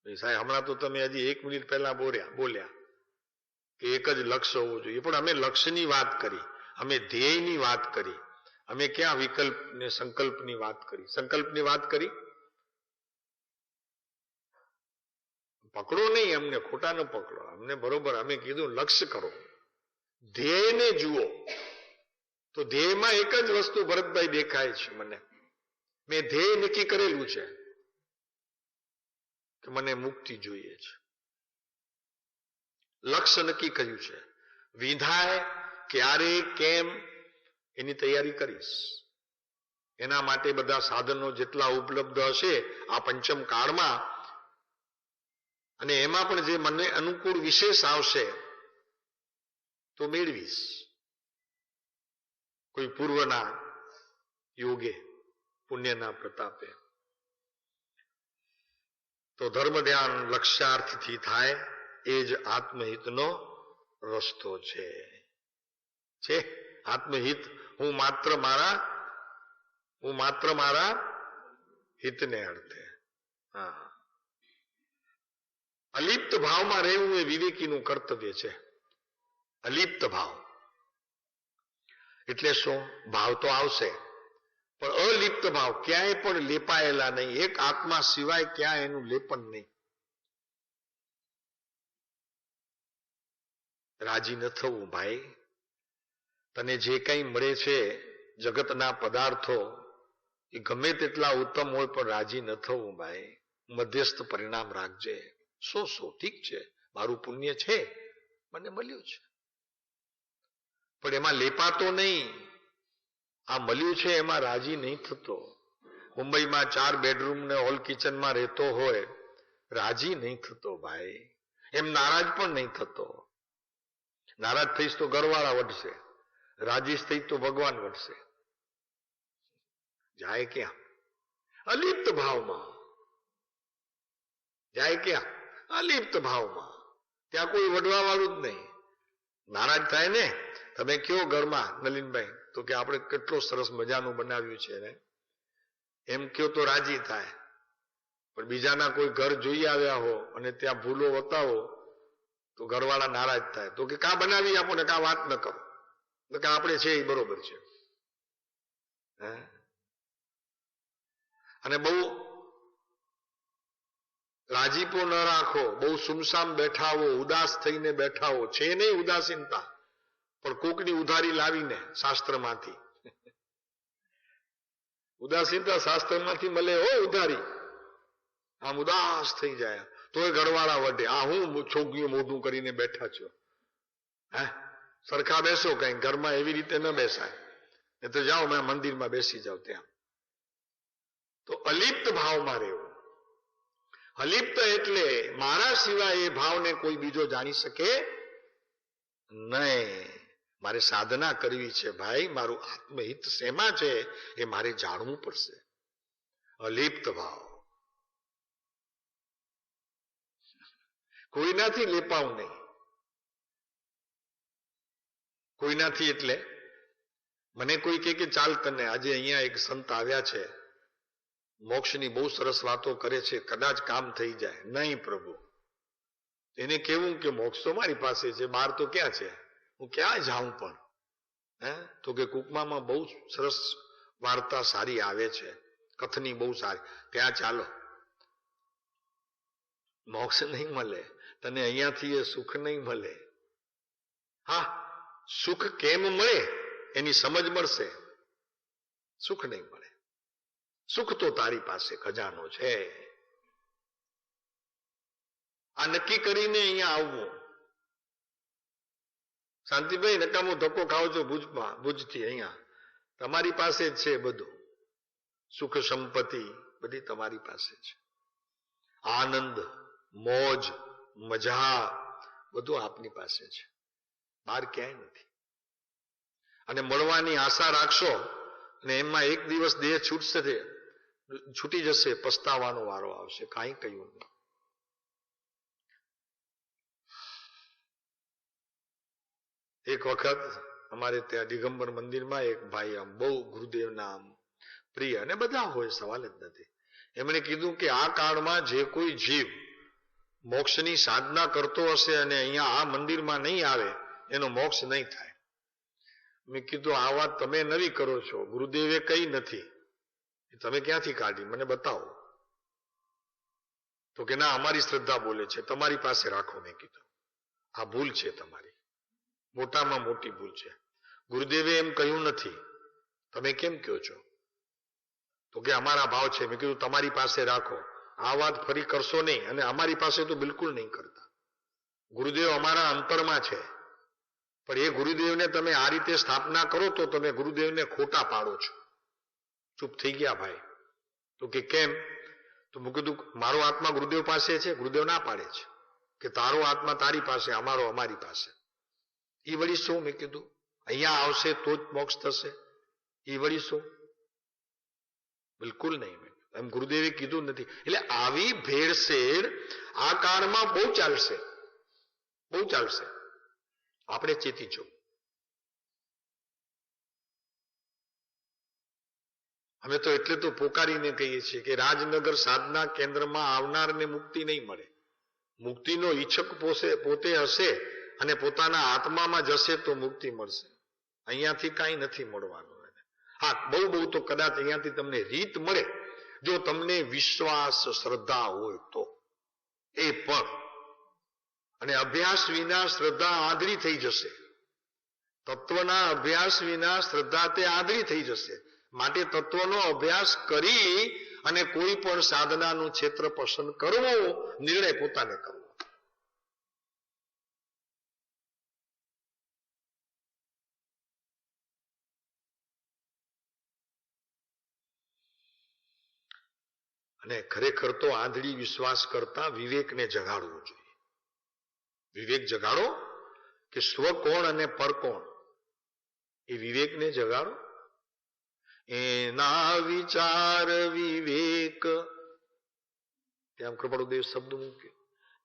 સાહેબ હમણાં તો તમે હજી 1 મિનિટ પહેલા બોલ્યા કે એક જ લક્ષ્ય હોવું જોઈએ, પણ અમે લક્ષ્યની વાત કરી, અમે ધ્યેયની વાત કરી, અમે ક્યાં વિકલ્પ ને સંકલ્પની વાત કરી? સંકલ્પની વાત કરી? પકડો નહીં અમને, ખોટા ન પકડો અમને, બરોબર. અમે કીધું લક્ષ્ય કરો, ધ્યેયને જુઓ. તો ધ્યેયમાં એક જ વસ્તુ ભરતભાઈ દેખાય છે મને. મેં ધ્યેય નક્કી કરેલું છે કે મને મુક્તિ જોઈએ છે, લક્ષ્ય નક્કી કર્યું છે. વિધાય ક્યારે કેમ એની તૈયારી કરીશ, એના માટે બધા સાધનો જેટલા ઉપલબ્ધ હશે આ પંચમ કાળમાં, અને એમાં પણ જે મને અનુકૂળ વિશેષ આવશે તો મેળવીશ, કોઈ પૂર્વના યોગે, પુણ્યના પ્રતાપે. તો ધર્મ ધ્યાન લક્ષ્યાર્થથી થાય એ જ આત્મહિતનો રસ્તો છે. આત્મહિત હું માત્ર મારા હિતને અર્થે. હા, અલિપ્ત ભાવમાં રહેવું એ વિવેકીનું કર્તવ્ય છે. અલિપ્ત ભાવ એટલે શું? ભાવ તો આવશે પણ અલિપ્ત ભાવ, ક્યાંય પણ લેપાયેલા નહીં, એક આત્મા સિવાય ક્યાં એનું લેપન નહીં. રાજી ન થવું ભાઈ. તને જે કંઈ મળે છે જગતના પદાર્થો એ ગમે તેટલા ઉત્તમ હોય પણ રાજી ન થવું ભાઈ. મધ્યસ્થ પરિણામ રાખજે. ઠીક છે, મારું પુણ્ય છે, મને મળ્યું છે, પણ એમાં લેપાતો નહીં. આ મળ્યું છે એમાં રાજી નહીં થતો. મુંબઈમાં 4 બેડરૂમ ને હોલ કિચનમાં રહેતો હોય, રાજી નહીં થતો ભાઈ. એમ નારાજ પણ નહીં થતો. નારાજ થઈશ તો ઘરવાળા વઢશે, રાજી થઈશ તો ભગવાન વઢશે. જાય ક્યાં? અલિપ્ત ભાવમાં. જાય ક્યાં? અલિપ્ત ભાવમાં. ત્યાં કોઈ વડવા વાળું જ નહીં. નારાજ થાય ને, તમે કયો ઘરમાં નલિનભાઈ તો કે આપણે કેટલો સરસ મજાનું બનાવ્યું છે ને, એમ કયો તો રાજી થાય. પણ બીજાના કોઈ ઘર જોઈ આવ્યા હો અને ત્યાં ભૂલો બતાવો તો ઘરવાળા નારાજ થાય. તો કે કા બનાવી આપો ને કા વાત ન કરો, કે આપણે છે એ બરોબર છે. અને બહુ રાજીપો ન રાખો, બહુ સુમસામ બેઠા હો, ઉદાસ થઈને બેઠા હો, છે નહીં ઉદાસીનતા, પણ કોકની ઉધારી લાવીને શાસ્ત્રમાંથી. ઉદાસીનતા શાસ્ત્રમાંથી મળે હો ઉધારી. આમ ઉદાસ થઈ જાય તોય ઘરવાળા વઢે, આ હું છોકરીઓ મોઢું કરીને બેઠા છો. સરખા બેસો, કઈ ઘરમાં એવી રીતે ન બેસાય. એ તો જાઓ મેં મંદિરમાં બેસી જાઓ ત્યાં. તો અલિપ્ત ભાવમાં રહેવું. અલિપ્ત એટલે મારા સિવાય એ ભાવને કોઈ બીજો જાણી શકે નહીં. મારે સાધના કરવી છે ભાઈ, મારું આત્મહિત શેમાં છે એ મારે જાણવું પડશે. અલિપ્ત ભાવ. કોઈનાથી લેપાવ નહીં. કોઈનાથી એટલે મને કોઈ કે ચાલ તને આજે અહીંયા એક સંત આવ્યા છે, મોક્ષની બહુ સરસ વાતો કરે છે, કદાચ કામ થઈ જાય. નહીં પ્રભુ, એને કેવું કે મોક્ષ તો મારી પાસે છે, બહાર તો ક્યાં છે, હું ક્યાં જાઉં પણ. તો કે કુકમામાં બહુ સરસ વાર્તા સારી આવે છે, કથની બહુ સારી, ત્યાં ચાલો. મોક્ષ નહીં મળે તને, અહીંયાથી એ સુખ નહીં મળે. હા, સુખ કેમ મળે એની સમજ મળશે, સુખ નહીં મળે. સુખ તો તારી પાસે ખજાનો છે. આ નક્કી કરીને અહીંયા આવવું. શાંતિભાઈ નકામો ધક્કો ખાવ છો ભુજમાં, ભુજથી અહીંયા તમારી પાસે જ છે બધું. સુખ સંપત્તિ બધી તમારી પાસે છે. આનંદ, મોજ, મજા બધું આપની પાસે છે, બહાર ક્યાંય નથી. અને મળવાની આશા રાખશો અને એમાં એક દિવસ દેહ છૂટી જશે, પસ્તાવાનો વારો આવશે. કાંઈ કહ્યું નહીં. એક વખત અમારે ત્યાં દિગંબર મંદિરમાં એક ભાઈ આમ બહુ ગુરુદેવના આમ પ્રિય, અને બધા હોય, સવાલ જ નથી. એમણે કીધું કે આ કાળમાં જે કોઈ જીવ મોક્ષની સાધના કરતો હશે અને અહીંયા આ મંદિરમાં નહીં આવે એનો મોક્ષ નહીં થાય. મેં કીધું આ વાત તમે નવી કરો છો, ગુરુદેવે કઈ નથી, તમે ક્યાંથી કાઢી, મને બતાવો. તો કે ના, અમારી શ્રદ્ધા બોલે છે, તમારી પાસે રાખો. મેં કીધું આ ભૂલ છે તમારી, મોટામાં મોટી ભૂલ છે. ગુરુદેવે એમ કહ્યું નથી, તમે કેમ કહો છો? તો કે અમારા ભાવ છે. મેં કીધું તમારી પાસે રાખો, આ વાત ફરી કરશો નહીં, અને અમારી પાસે તો બિલકુલ નહીં કરતા. ગુરુદેવ અમારા અંતરમાં છે, પણ એ ગુરુદેવને તમે આ રીતે સ્થાપના કરો તો તમે ગુરુદેવને ખોટા પાડો છો. ચૂપ થઈ ગયા ભાઈ. તો કે કેમ? તો મેં કીધું મારો આત્મા ગુરુદેવ પાસે છે. ગુરુદેવ ના પાડે છે કે તારો આત્મા તારી પાસે, અમારો અમારી પાસે. એ વળી શું? મેં કીધું અહીંયા આવશે તો જ મોક્ષ થશે, એ વળી શું? બિલકુલ નહીં. એમ ગુરુદેવે કીધું નથી. એટલે આવી ભેળસેળ આ કાળમાં બહુ ચાલશે, બહુ ચાલશે. આપણે ચેતી જવું. અમે તો એટલે તો પોકારીને કહીએ છીએ કે રાજનગર સાધના કેન્દ્રમાં આવનારને મુક્તિ નહીં મળે. મુક્તિનો ઈચ્છક પોતે હશે અને પોતાના આત્મામાં જશે તો મુક્તિ મળશે. અહીંયાથી કાંઈ નથી મળવાનું. હા, બહુ બહુ તો કદાચ અહીંયાથી તમને રીત મળે, જો તમને વિશ્વાસ શ્રદ્ધા હોય તો. એ પણ, અને અભ્યાસ વિના શ્રદ્ધા આંધળી થઈ જશે. તત્વના અભ્યાસ વિના શ્રદ્ધા તે આંધળી થઈ જશે. માટે તત્વનો અભ્યાસ કરી અને કોઈ પણ સાધનાનું ક્ષેત્ર પસંદ કરવું, નિર્ણય પોતાને કરવો. અને ખરેખર તો આંધળી વિશ્વાસ કરતા વિવેકને જગાડવું જોઈએ. વિવેક જગાડો કે સ્વ કોણ અને પર કોણ, એ વિવેકને જગાડો. એના વિચાર વિવેક, ત્યાં કૃપાળુદેવ શબ્દ મૂક્યો,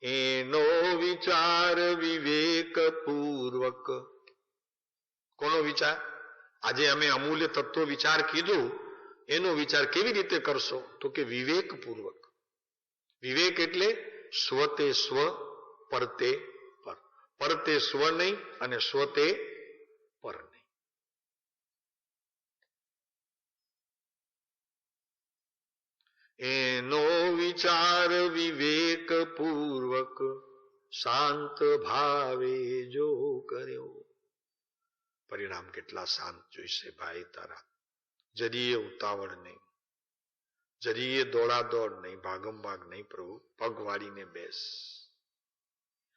એનો વિચાર વિવેક પૂર્વક. કોનો વિચાર? આજે અમે અમૂલ્ય તત્વ વિચાર કીધું, એનો વિચાર કેવી રીતે કરશો? તો કે વિવેક પૂર્વક. વિવેક એટલે સ્વતે સ્વ, પરતે પર. પરતે સ્વ નહીં અને સ્વતે પર નહીં. એનો વિચાર વિવેક પૂર્વક શાંત ભાવે જો કર્યો. પરિણામ કેટલા શાંત જોઈશે ભાઈ તારા. જરીએ ઉતાવળ નહીં, જરીએ દોડાદોડ નહીં, ભાગમ ભાગ નહીં પ્રભુ. પગ વાળીને બેસ.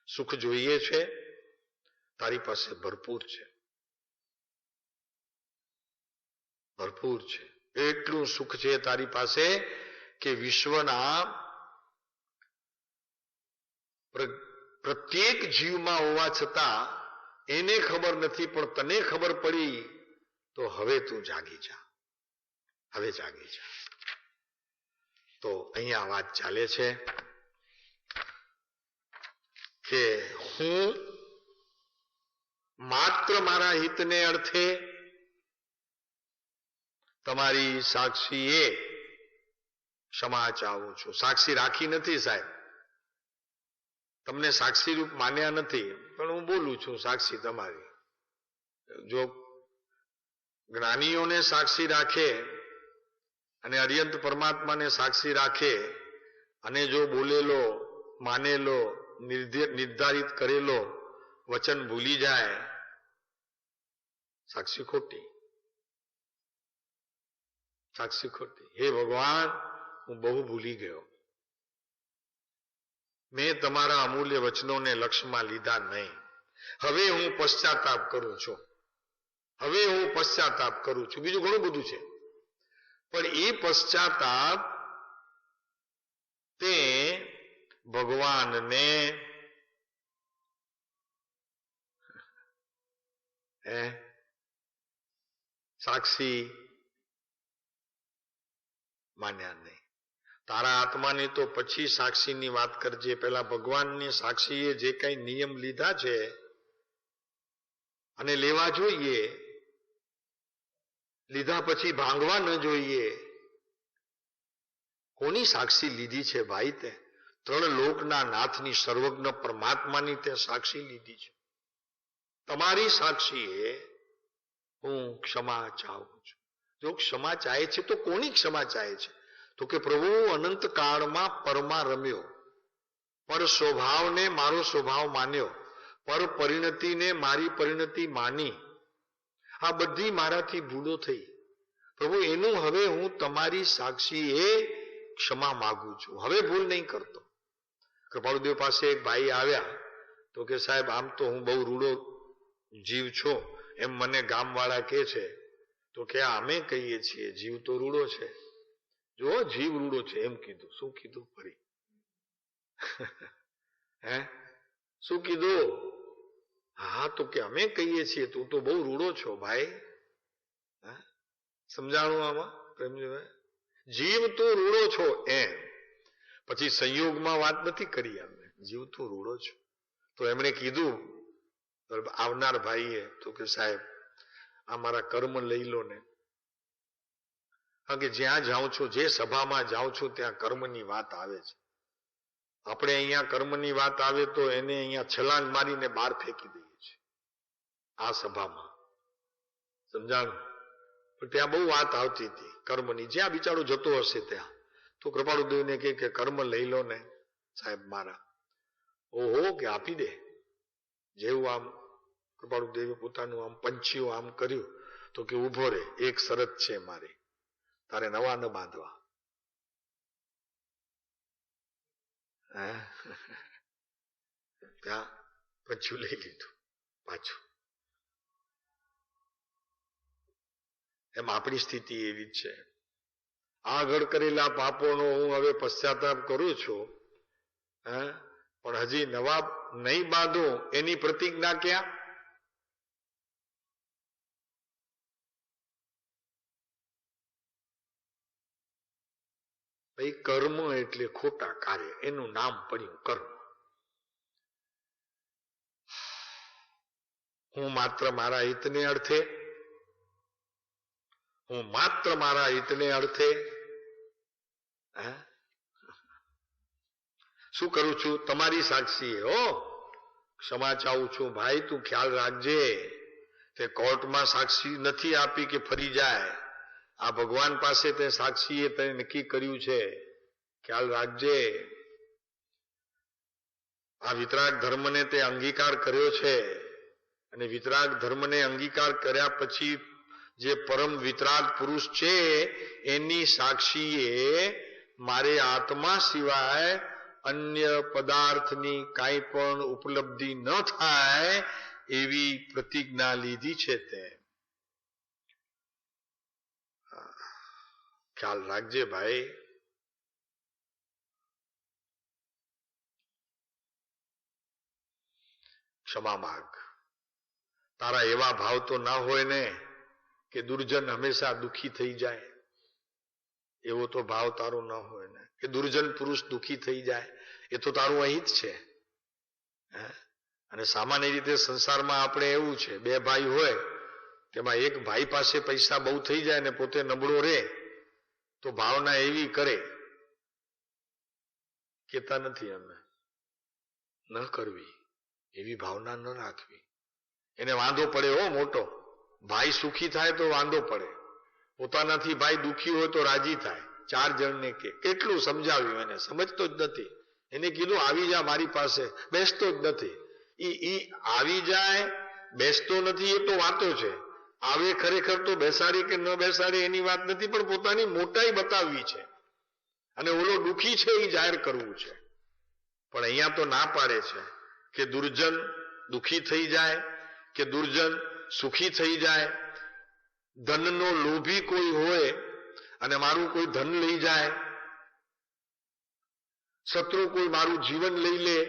સુખ જોઈએ છે? તારી પાસે ભરપૂર છે, ભરપૂર છે. એટલું સુખ છે તારી પાસે કે વિશ્વના પ્રત્યેક જીવમાં હોવા છતાં એને ખબર નથી, પણ તને ખબર પડી તો હવે તું જાગી જા, હવે જાગી જા. તો અહીંયા વાત ચાલે છે કે હું માત્ર મારા હિતને અર્થે તમારી સાક્ષીએ ક્ષમા ચાહું છું. સાક્ષી રાખી નથી સાહેબ, તમને સાક્ષી રૂપ માન્યા નથી, પણ હું બોલું છું સાક્ષી તમારી. જો જ્ઞાનીઓને સાક્ષી રાખે અને અર્યંત પરમાત્માને સાક્ષી રાખે અને જો બોલેલો, માનેલો, નિર્ધારિત કરેલો વચન ભૂલી જાય, સાક્ષી ખોટી, સાક્ષી ખોટી. હે ભગવાન, હું બહુ ભૂલી ગયો, મેં તમારા અમૂલ્ય વચનોને લક્ષ્યમાં લીધા નહીં. હવે હું પશ્ચાતાપ કરું છું, હવે હું પશ્ચાતાપ કરું છું. બીજું ઘણું બધું છે, પણ એ પશ્ચાતાપ તે ભગવાનને સાક્ષી માન્યા નહીં. તારા આત્માની તો પછી સાક્ષીની વાત કરજે. પેલા ભગવાનની સાક્ષીએ જે કઈ નિયમ લીધા છે અને લેવા જોઈએ, લીધા પછી ભાંગવા ન જોઈએ. કોની સાક્ષી લીધી છે ભાઈ? તે ત્રણ લોકના નાથની, સર્વજ્ઞ પરમાત્માની તે સાક્ષી લીધી છે. તમારી સાક્ષીએ હું ક્ષમા ચાહું છું. જો ક્ષમા ચાહે છે તો કોની ક્ષમા ચાહે છે? તો કે પ્રભુ અનંત કાળમાં પરમાં રમ્યો, પર સ્વભાવને મારો સ્વભાવ માન્યો, પર પરિણતિને મારી પરિણતિ માની. આ બધી મારાથી ભૂલો થઈ પ્રભુ, એનું હવે હું તમારી સાક્ષીએ ક્ષમા માગું છું, હવે ભૂલ નહીં કરતો. કૃપાળુદેવ પાસે એક ભાઈ આવ્યા તો કે સાહેબ, આમ તો હું બહુ રૂડો જીવ છું એમ મને ગામવાળા કહે છે. તો કે અમે કહીએ છીએ જીવ તો રૂડો છે. જો જીવ રૂડો છે એમ કીધું. શું કીધું ફરી? હે શું કીધું? હા, તો કે અમે કહીએ છીએ તું તો બહુ રૂડો છો ભાઈ. સમજાણું આમાં પ્રેમજીભાઈ? જીવ તું રૂડો છો એમ. પછી સંયોગમાં વાત નથી કરી અમે, જીવ તું રૂડો છો. તો એમણે કીધું આવનાર ભાઈએ તો કે સાહેબ આ મારા કર્મ લઈ લો ને. કારણ કે જ્યાં જાઉં છું, જે સભામાં જાઉં છું ત્યાં કર્મની વાત આવે છે. આપણે અહીંયા કર્મની વાત આવે તો એને અહીંયા છલાંગ મારીને બહાર ફેંકી દઈએ છીએ આ સભામાં. સમજાણું? પણ ત્યાં બહુ વાત આવતી હતી કર્મની. જ્યાં બિચારો જતો હશે ત્યાં તો કૃપાળુદેવને કહે કે કર્મ લઈ લો ને સાહેબ મારા. ઓહો કે આપી દે. જેવું આમ કૃપાળુદેવે પોતાનું આમ પંચીઓ આમ કર્યું તો કે ઉભો રે, એક શરત છે મારી, તારે નવા ન બાંધવા. ત્યાં પંચું લઈ લીધું પાછું. એમ આપણી સ્થિતિ એવી જ છે. આગળ કરેલા પાપોનો હું હવે પશ્ચાતાપ કરું છું, પણ હજી નવા નહીં બાંધું એની પ્રતિજ્ઞા ક્યાં? ભાઈ કર્મ એટલે ખોટા કાર્ય, એનું નામ પડ્યું કર્મ. હું માત્ર મારા હિતને અર્થે, હું માત્ર મારા હિતને અર્થે શું કરું છું? તમારી સાક્ષી હો, ક્ષમા ચાહું છું ભાઈ, તું ખ્યાલ રાખજે. તે કોર્ટમાં સાક્ષી નથી આપી કે ફરી જાય. આ ભગવાન પાસે તે સાક્ષીએ તે નક્કી કર્યું છે, ખ્યાલ રાખજે. આ વિતરાગ ધર્મને તે અંગીકાર કર્યો છે, અને વિતરાગ ધર્મને અંગીકાર કર્યા પછી જે પરમ વિતરાગ પુરુષ છે એની સાક્ષીએ મારે આત્મા સિવાય અન્ય પદાર્થની કાંઈ પણ ઉપલબ્ધિ ન થાય એવી પ્રતિજ્ઞા લીધી છે. તે ખ્યાલ રાખજે ભાઈ. ક્ષમા માગ. તારા એવા ભાવ તો ના હોય ને કે દુર્જન હંમેશા દુઃખી થઈ જાય, એવો તો ભાવ તારો ન હોય ને કે દુર્જન પુરુષ દુઃખી થઈ જાય. એ તો તારું અહિત છે. અને સામાન્ય રીતે સંસારમાં આપણે એવું છે, બે ભાઈ હોય તેમાં એક ભાઈ પાસે પૈસા બહુ થઈ જાય ને પોતે નબળો રહે તો ભાવના એવી કરે, કેતા નથી અમે, ન કરવી એવી ભાવના ન રાખવી. એને વાંધો પડે હો મોટો, ભાઈ સુખી થાય તો વાંધો પડે, પોતાનાથી ભાઈ દુઃખી હોય તો રાજી થાય. 4 જણને કે કેટલું સમજાવ્યું, એને સમજતો જ નથી. એને કીધું આવી જા મારી પાસે, બેસતો જ નથી. ઈ આવી જાય બેસતો નથી એ તો વાતો છે, આવે ખરેખર તો બેસાડે કે ન બેસાડે એની વાત નથી, પણ પોતાની મોટાઈ બતાવવી છે અને ઓલો દુઃખી છે એ જાહેર કરવું છે. પણ અહીંયા તો ના પાડે છે કે દુર્જન દુઃખી થઈ જાય કે દુર્જન સુખી થઈ જાય. ધનનો લોભી કોઈ હોય અને મારું કોઈ ધન લઈ જાય, શત્રુ કોઈ મારું જીવન લઈ લે,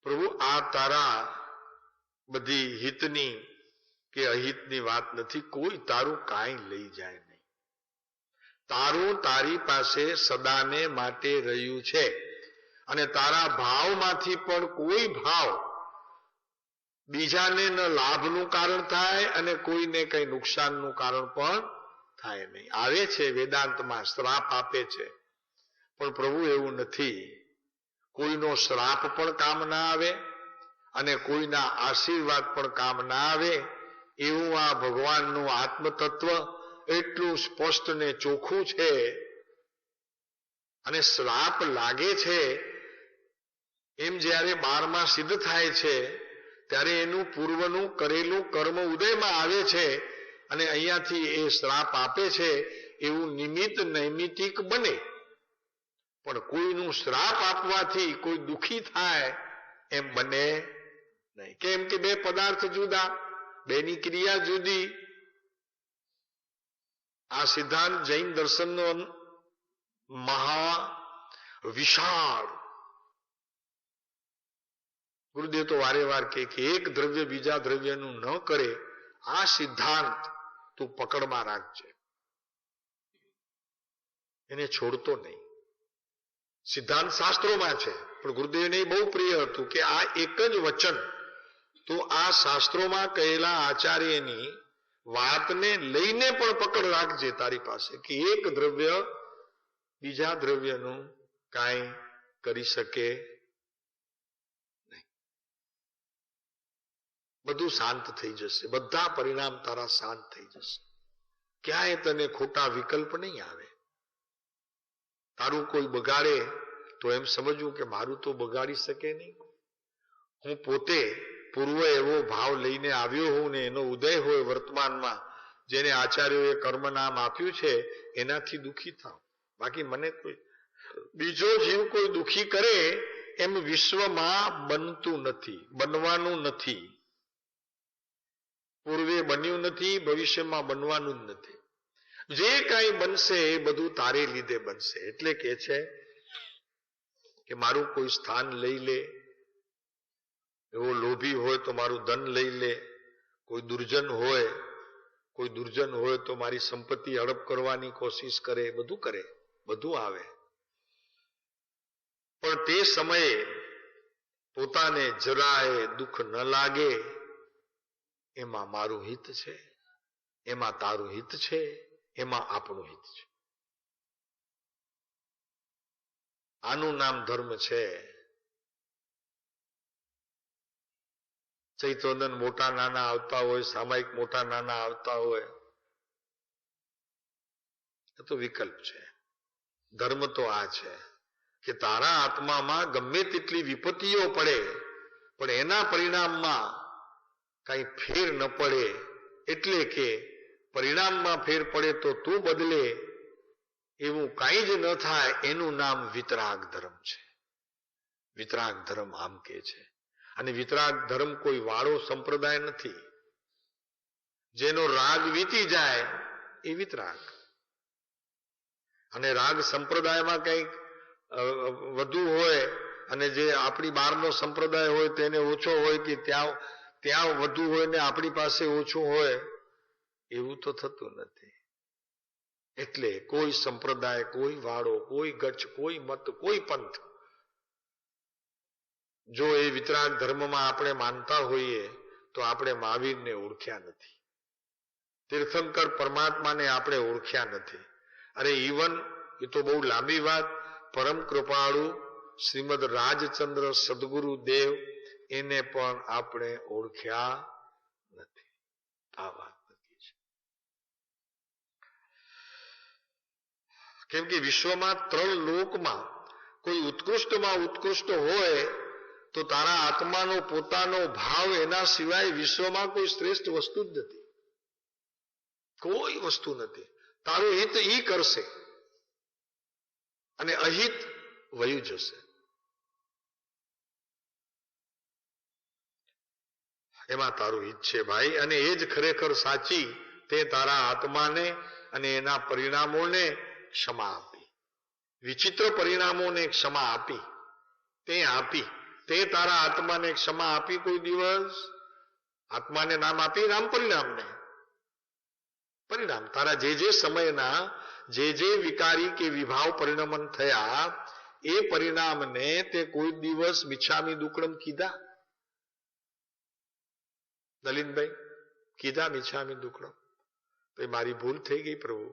પ્રભુ આ તારા બધી હિતની કે અહિતની વાત નથી. કોઈ તારું કાંઈ લઈ જાય નહીં. તારું તારી પાસે સદાને માટે રહ્યું છે, અને તારા ભાવમાંથી પણ કોઈ ભાવ બીજાને ન લાભનું કારણ થાય અને કોઈને કઈ નુકસાનનું કારણ પણ થાય નહીં. આવે છે વેદાંતમાં શ્રાપ આપે છે, પણ પ્રભુ એવું નથી. કોઈનો શ્રાપ પણ કામ ના આવે અને કોઈના આશીર્વાદ પણ કામ ના આવે. એવું આ ભગવાનનું આત્મતત્વ એટલું સ્પષ્ટ ને ચોખ્ખું છે. અને શ્રાપ લાગે છે એમ જ્યારે 12માં સિદ્ધ થાય છે ત્યારે એનું પૂર્વનું કરેલું કર્મ ઉદયમાં આવે છે, અને અહીંયાથી એ શ્રાપ આપે છે એવું નિમિત્ત નૈમિતિક બને. પણ કોઈનું શ્રાપ આપવાથી કોઈ દુઃખી થાય એમ બને નહીં. કેમ કે બે પદાર્થ જુદા, બેની ક્રિયા જુદી. આ સિદ્ધાંત જૈન દર્શનનો મહા વિશાળ. ગુરુદેવ તો વારે વાર કે એક દ્રવ્ય બીજા દ્રવ્યનું ન કરે, આ સિદ્ધાંત તું પકડમાં રાખજે, એને છોડતો નહીં. સિદ્ધાંત શાસ્ત્રોમાં છે, પણ ગુરુદેવને બહુ પ્રિય હતું કે આ એક જ વચન તો આ શાસ્ત્રોમાં કહેલા આચાર્યની વાતને લઈને પણ પકડ રાખજે તારી પાસે, કે એક દ્રવ્ય બીજા દ્રવ્યનું કાંઈ કરી શકે નહીં. બધું શાંત થઈ જશે, બધા પરિણામ તારા શાંત થઈ જશે. ક્યાંય તને ખોટા વિકલ્પ નહીં આવે. તારું કોઈ બગાડે તો એમ સમજવું કે મારું તો બગાડી શકે નહીં. હું પોતે પૂર્વ એવો ભાવ લઈને આવ્યો હોઉં ને એનો ઉદય હોય વર્તમાનમાં, જેને આચાર્યોએ કર્મ નામ આપ્યું છે, એનાથી દુઃખી થાવ. બાકી મને કોઈ બીજો જીવ કોઈ દુઃખી કરે એમ વિશ્વમાં બનતું નથી, બનવાનું નથી. પૂર્વે બન્યું નથી, ભવિષ્યમાં બનવાનું જ નથી. જે કાંઈ બનશે એ બધું તારે લીધે બનશે. એટલે કે છે કે મારું કોઈ સ્થાન લઈ લે, એવો લોભી હોય તો મારું ધન લઈ લે. કોઈ દુર્જન હોય, કોઈ દુર્જન હોય તો મારી સંપત્તિ હડપ કરવાની કોશિશ કરે, બધું આવે. પણ તે સમયે પોતાને જરાય દુઃખ ન લાગે, એમાં મારું હિત છે, એમાં તારું હિત છે, એમાં આપણું હિત છે. આનું નામ ધર્મ છે. ચૈતોદન મોટા નાના આવતા હોય, સામાયિક મોટા નાના આવતા હોય, એ તો વિકલ્પ છે. ધર્મ તો આ છે કે તારા આત્મામાં ગમે તેટલી વિપત્તિઓ પડે પણ એના પરિણામમાં કઈ ફેર ન પડે, એટલે કે પરિણામમાં ફેર પડે તો તું બદલે એવું કાંઈ જ ન થાય, એનું નામ વિતરાગ ધર્મ છે. વિતરાગ ધર્મ આમ કે છે. અને વિતરાગ ધર્મ કોઈ વાળો સંપ્રદાય નથી. જેનો રાગ વીતી જાય એ વિતરાગ. અને રાગ સંપ્રદાયમાં કંઈક વધુ હોય અને જે આપણી બહારનો સંપ્રદાય હોય તેને ઓછો હોય, કે ત્યાં વધુ હોય ને આપણી પાસે ઓછું હોય, એવું તો થતું નથી. એટલે કોઈ સંપ્રદાય, કોઈ વાળો, કોઈ ગચ્છ, કોઈ મત, કોઈ પંથ, જો એ વિતરાગ ધર્મમાં આપણે માનતા હોઈએ તો આપણે મહાવીરને ઓળખ્યા નથી, તીર્થંકર પરમાત્માને આપણે ઓળખ્યા નથી. અરે ઇવન એ તો બહુ લાંબી વાત, પરમ કૃપાળુ શ્રીમદ રાજચંદ્ર સદગુરુ દેવ એને પણ આપણે ઓળખ્યા નથી. આ વાત નથી છે. કેમ કે વિશ્વમાં 3 લોકમાં કોઈ ઉત્કૃષ્ટમાં ઉત્કૃષ્ટ હોય તો તારા આત્માનો પોતાનો ભાવ, એના સિવાય વિશ્વમાં કોઈ શ્રેષ્ઠ વસ્તુ જ નથી. કોઈ વસ્તુ નથી. તારું હિત ઈ કરશે અને અહિત વયું જશે. એમાં તારું હિત છે ભાઈ, અને એ જ ખરેખર સાચી તે તારા આત્માને અને એના પરિણામોને ક્ષમા આપી. વિચિત્ર પરિણામોને ક્ષમા આપી. તે તારા આત્માને ક્ષમા આપી કોઈ દિવસ? આત્માને નામ આપી, નામ પરિણામને. પરિણામ તારા જે સમયના જે વિકારી કે વિભાવ પરિણમન થયા, એ પરિણામને તે કોઈ દિવસ મિચ્છામી દુક્કડમ કીધા? નલિનભાઈ કીધા મિચ્છામી દુક્કડમ? તો મારી ભૂલ થઈ ગઈ પ્રભુ.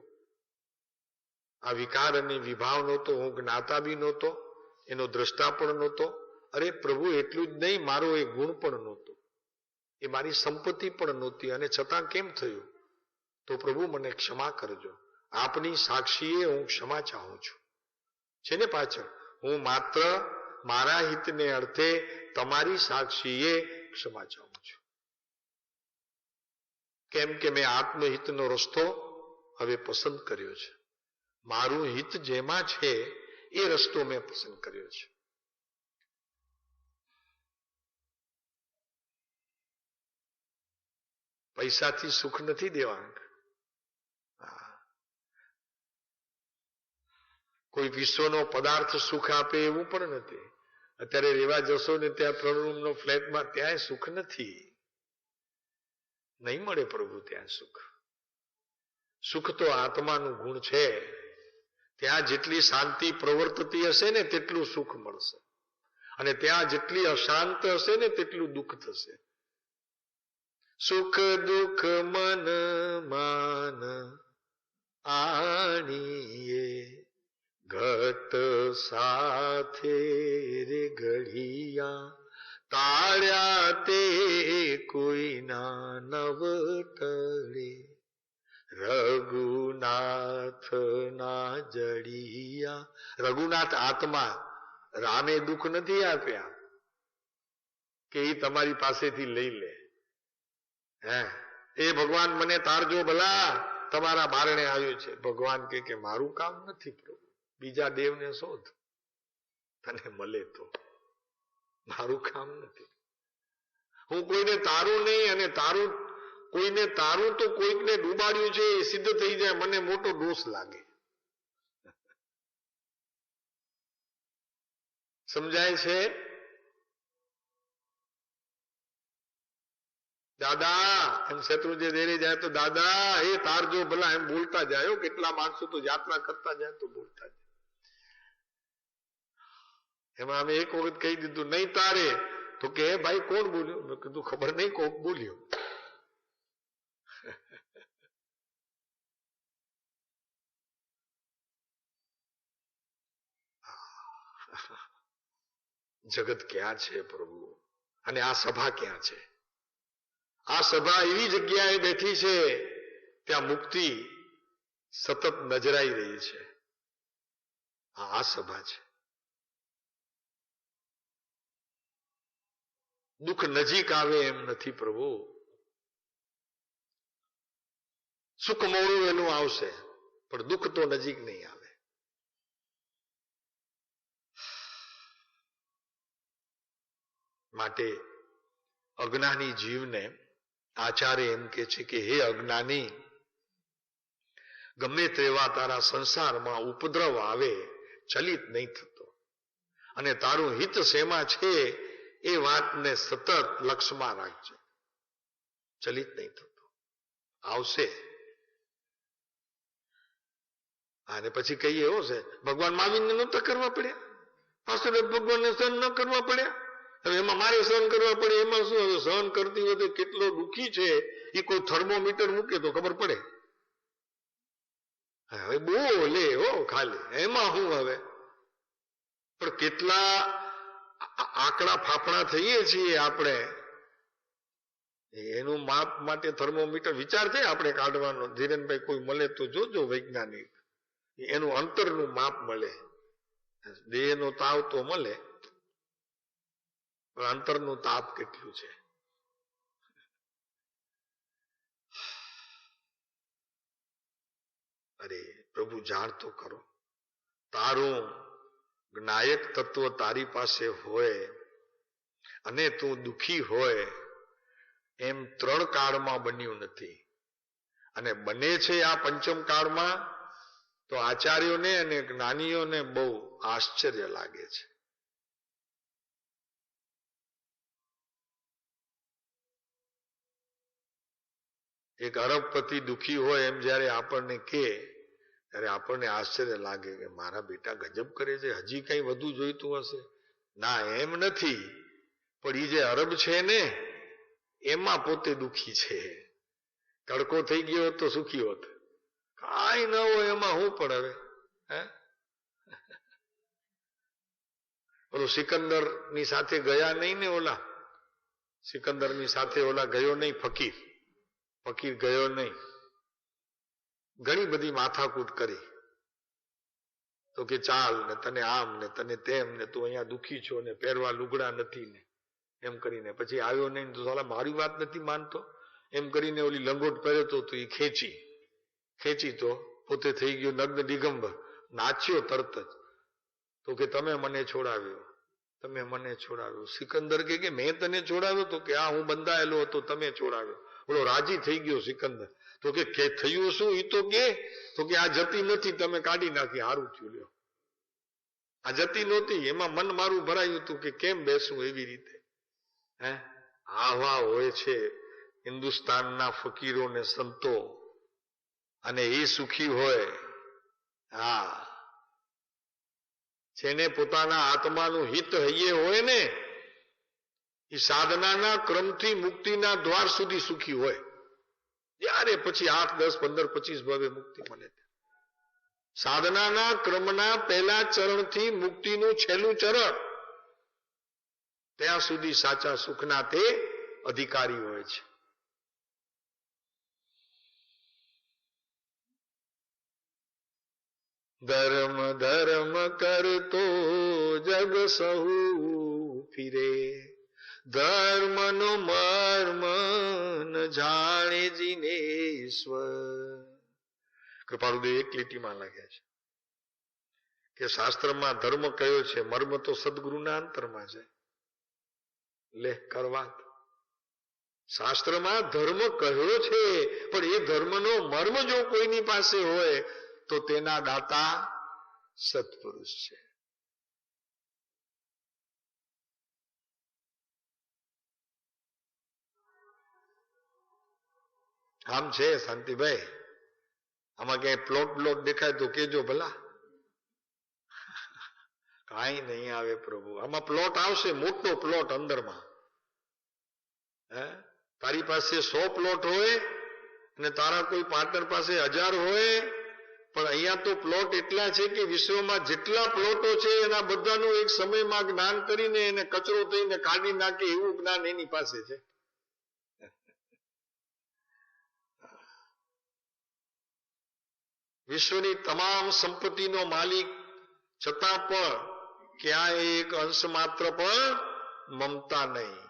આ વિકાર અને વિભાવ નહોતો, હું જ્ઞાતા બી નહોતો, એનો દ્રષ્ટા પણ નહોતો. અરે પ્રભુ એટલું જ નહીં, મારો એ ગુણ પણ નહોતો, એ મારી સંપત્તિ પણ નહોતી, અને છતાં કેમ થયું? તો પ્રભુ મને ક્ષમા કરજો. આપની સાક્ષીએ હું ક્ષમા ચાહું છું. છે ને પાછળ, હું માત્ર મારા હિતને અર્થે તમારી સાક્ષીએ ક્ષમા ચાહું છું. કેમ કે મેં આત્મહિતનો રસ્તો હવે પસંદ કર્યો છે. મારું હિત જેમાં છે એ રસ્તો મેં પસંદ કર્યો છે. પૈસાથી સુખ નથી દેવાંગ. કોઈ વિશ્વનો પદાર્થ સુખ આપે એવું પણ નથી. અત્યારે રેવા જશો ને ત્યાં 3 રૂમનો ફ્લેટમાં, ત્યાંય સુખ નથી. નહીં મળે પ્રભુ ત્યાં સુખ. સુખ તો આત્માનું ગુણ છે. ત્યાં જેટલી શાંતિ પ્રવર્તતી હશે ને તેટલું સુખ મળશે, અને ત્યાં જેટલી અશાંત હશે ને તેટલું દુઃખ થશે. સુખ દુઃખ મન માન આણીએ, ઘટ સાથે રે ઘડિયા, તાળ્યા તે કોઈના નવ ટળે, રઘુનાથ ના જડિયા. રઘુનાથ આત્મા, રામે દુઃખ નથી આપ્યા કે એ તમારી પાસેથી લઈ લે. એ ભગવાન મને તારજો ભલા, તમારા બારણે આવ્યું છે. ભગવાન કે મારું કામ નથી પ્રભુ, બીજા દેવને શોધ, તને મળે તો. મારું કામ નથી. હું કોઈને તારું નહીં, અને કોઈને તારું તો કોઈકને ડૂબાડ્યું છે એ સિદ્ધ થઈ જાય, મને મોટો દોષ લાગે. સમજાય છે દાદા? એમ શત્રુંજય દેરી જાય તો દાદા એ તારજો ભલા એમ બોલતા જાય. કેટલા માણસો તો યાત્રા કરતા જાય તો બોલતા જાય. એમાં અમે એક વખત કહી દીધું નહીં તારે, તો કે ભાઈ કોણ બોલ્યું? મેં કીધું ખબર નહીં, કોક બોલ્યો. જગત ક્યાં છે પ્રભુ, અને આ સભા ક્યાં છે? આ સભા એવી જગ્યાએ બેઠી છે ત્યાં મુક્તિ સતત નજરાઈ રહી છે. આ સભા છે. દુઃખ નજીક આવે એમ નથી પ્રભુ. સુખ મોડું એનું આવશે, પણ દુઃખ તો નજીક નહીં આવે. માટે અજ્ઞાની જીવને આચાર્ય એમ કે છે કે હે અજ્ઞાની, ગમે તેવા તારા સંસારમાં ઉપદ્રવ આવે ચલિત નહીં થતો, અને તારું હિત શેમાં છે એ વાતને સતત લક્ષમાં રાખજે. ચલિત નહીં થતો, આવશે. અને પછી કહીએ એવો છે ભગવાન મહાવીરને નહોતા કરવા પડ્યા, પાછળ ભગવાનને સહન ન કરવા પડ્યા. હવે એમાં મારે સહન કરવા પડે, એમાં શું? હવે સહન કરતી વખતે કેટલો દુઃખી છે એ કોઈ થર્મોમીટર મૂકે તો ખબર પડે. હવે બોલે હો ખાલી, એમાં હું હવે. પણ કેટલા આંકડા ફાફડા થઈએ છીએ આપણે, એનું માપ માટે થર્મોમીટર વિચાર છે આપણે કાઢવાનો. ધીરેનભાઈ કોઈ મળે તો જોજો વૈજ્ઞાનિક, એનું અંતરનું માપ મળે. દેહનો તાવ તો મળે, પણ અંતરનું તાપ કેટલું છે. અરે પ્રભુ જાણ તો કરો, તારું જ્ઞાયક તત્વ તારી પાસે હોય અને તું દુઃખી હોય એમ ત્રણ કાળમાં બન્યું નથી. અને બને છે આ પંચમ કાળમાં તો આચાર્યોને અને જ્ઞાનીઓને બહુ આશ્ચર્ય લાગે છે. એક અરબપતિ દુઃખી હોય એમ જયારે આપણને કહે ત્યારે આપણને આશ્ચર્ય લાગે કે મારા બેટા ગજબ કરે છે, હજી કઈ વધુ જોઈતું હશે. ના, એમ નથી, પણ એ જે અરબ છે ને એમાં પોતે દુઃખી છે. તડકો થઈ ગયો હોત તો સુખી હોત, કાંઈ ન હોય એમાં હું પણ હવે. ઓલો સિકંદર ની સાથે ગયા નહીં ને, ઓલા સિકંદર ની સાથે ઓલા ગયો નહીં, ફકીર ગયો નહીં. ઘણી બધી માથાકૂટ કરી, તો કે ચાલ ને તને આમ ને તને તેમ ને તું અહીંયા દુઃખી છો ને પહેરવા લુગડા નથી ને એમ કરીને પછી આવ્યો નહીં તો સાલા મારી વાત નથી માનતો એમ કરીને ઓલી લંગોટ પહેર્યો તો એ ખેંચી તો પોતે થઈ ગયો નગ્ન દિગંબર, નાચ્યો તરત જ. તો કે તમે મને છોડાવ્યો. સિકંદર કે મેં તને છોડાવ્યો? તો કે આ હું બંધાયેલો હતો, તમે છોડાવ્યો. બોલો રાજી થઈ ગયો સિકંદર. તો કે થયું શું? એ તો કે આ જતી નથી, તમે કાઢી નાખી, હારું થયું. લ્યો, આ જતી નહોતી, એમાં મન મારું ભરાયું હતું કે કેમ બેસું એવી રીતે. આવા હોય છે હિન્દુસ્તાનના ફકીરો ને સંતો, અને એ સુખી હોય. હા, જેને પોતાના આત્માનું હિત હૈયે હોય ને એ સાધનાના ક્રમથી મુક્તિના દ્વાર સુધી સુખી હોય. જ્યારે પછી 8, 10, 15, 25 ભાવે મુક્તિ મળે. સાધનાના ક્રમના પહેલા ચરણથી મુક્તિનું છેલ્લું ચરણ, ત્યાં સુધી સાચા સુખના તે અધિકારી હોય છે. ધર્મ ધર્મ કરતો જગ સહુ ફિરે, ધર્મનો મર્મ ન જાણે જીનેશ્વર. કૃપાળુદેવ એક લીટીમાં લખ્યા છે કે શાસ્ત્રમાં ધર્મ કયો છે, મર્મ તો સદગુરુના અંતરમાં છે. લે કરવા, શાસ્ત્રમાં ધર્મ કયો છે, પણ એ ધર્મનો મર્મ જો કોઈની પાસે હોય તો તેના દાતા સત્પુરુષ છે. આમ છે શાંતિભાઈ, આમાં ક્યાંય પ્લોટ દેખાય તો કેજો ભલા. કાંઈ નહીં આવે પ્રભુ, આમાં પ્લોટ આવશે, મોટો પ્લોટ અંદરમાં. તારી પાસે 100 પ્લોટ હોય અને તારા કોઈ પાર્ટનર પાસે 1000 હોય, પણ અહીંયા તો પ્લોટ એટલા છે કે વિશ્વમાં જેટલા પ્લોટો છે એના બધાનું એક સમયમાં જ્ઞાન કરીને એને કચરો થઈને કાઢી નાખે એવું જ્ઞાન એની પાસે છે. વિશ્વની તમામ સંપત્તિનો માલિક છતાં પણ ક્યાંય એક અંશ માત્ર પણ મમતા નહીં,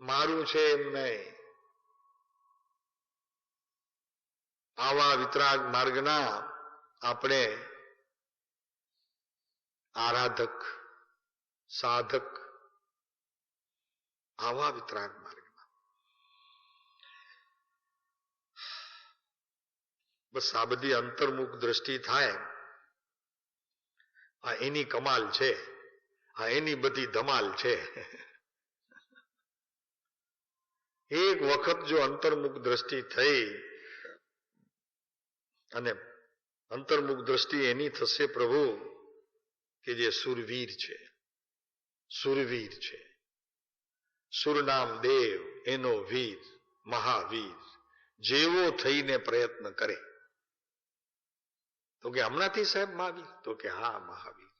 મારું છે એમ નહીં. આવા વિતરાગ માર્ગના આપણે આરાધક, સાધક, આવા વિતરાગ માર્ગના બસ આ બધી અંતર્મુખ દ્રષ્ટિ થાય, આ એની કમાલ છે, આ એની બધી ધમાલ છે. એક વખત જો અંતર્મુખ દ્રષ્ટિ થઈ, અને અંતર્મુખ દ્રષ્ટિ એની થશે પ્રભુ કે જે સુરવીર છે, સુરવીર છે. સુરનામ દેવ એનો વીર, મહાવીર, જેવો થઈને પ્રયત્ન કરે. તો કે હમણાંથી સાહેબ મહાવીર? તો કે હા મહાવીર.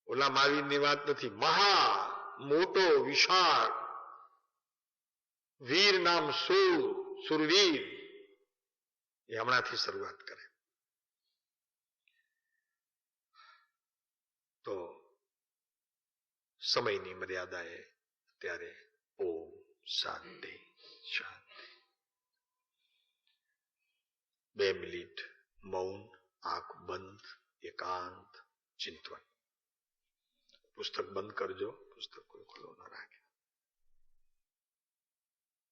ઓલા મહાવીરની વાત નથી, મહા મોટો વિશાળ વીર નામ સુરવીર, એ હમણાંથી શરૂઆત કરે. તો સમયની મર્યાદાએ ત્યારે ઓમ શાંતિ શાંતિ. 2 મિનિટ મૌન, આંખ બંધ, એકાંત ચિંતન. પુસ્તક બંધ કરજો, પુસ્તક કોઈ ખુલ્લો ન રાખે.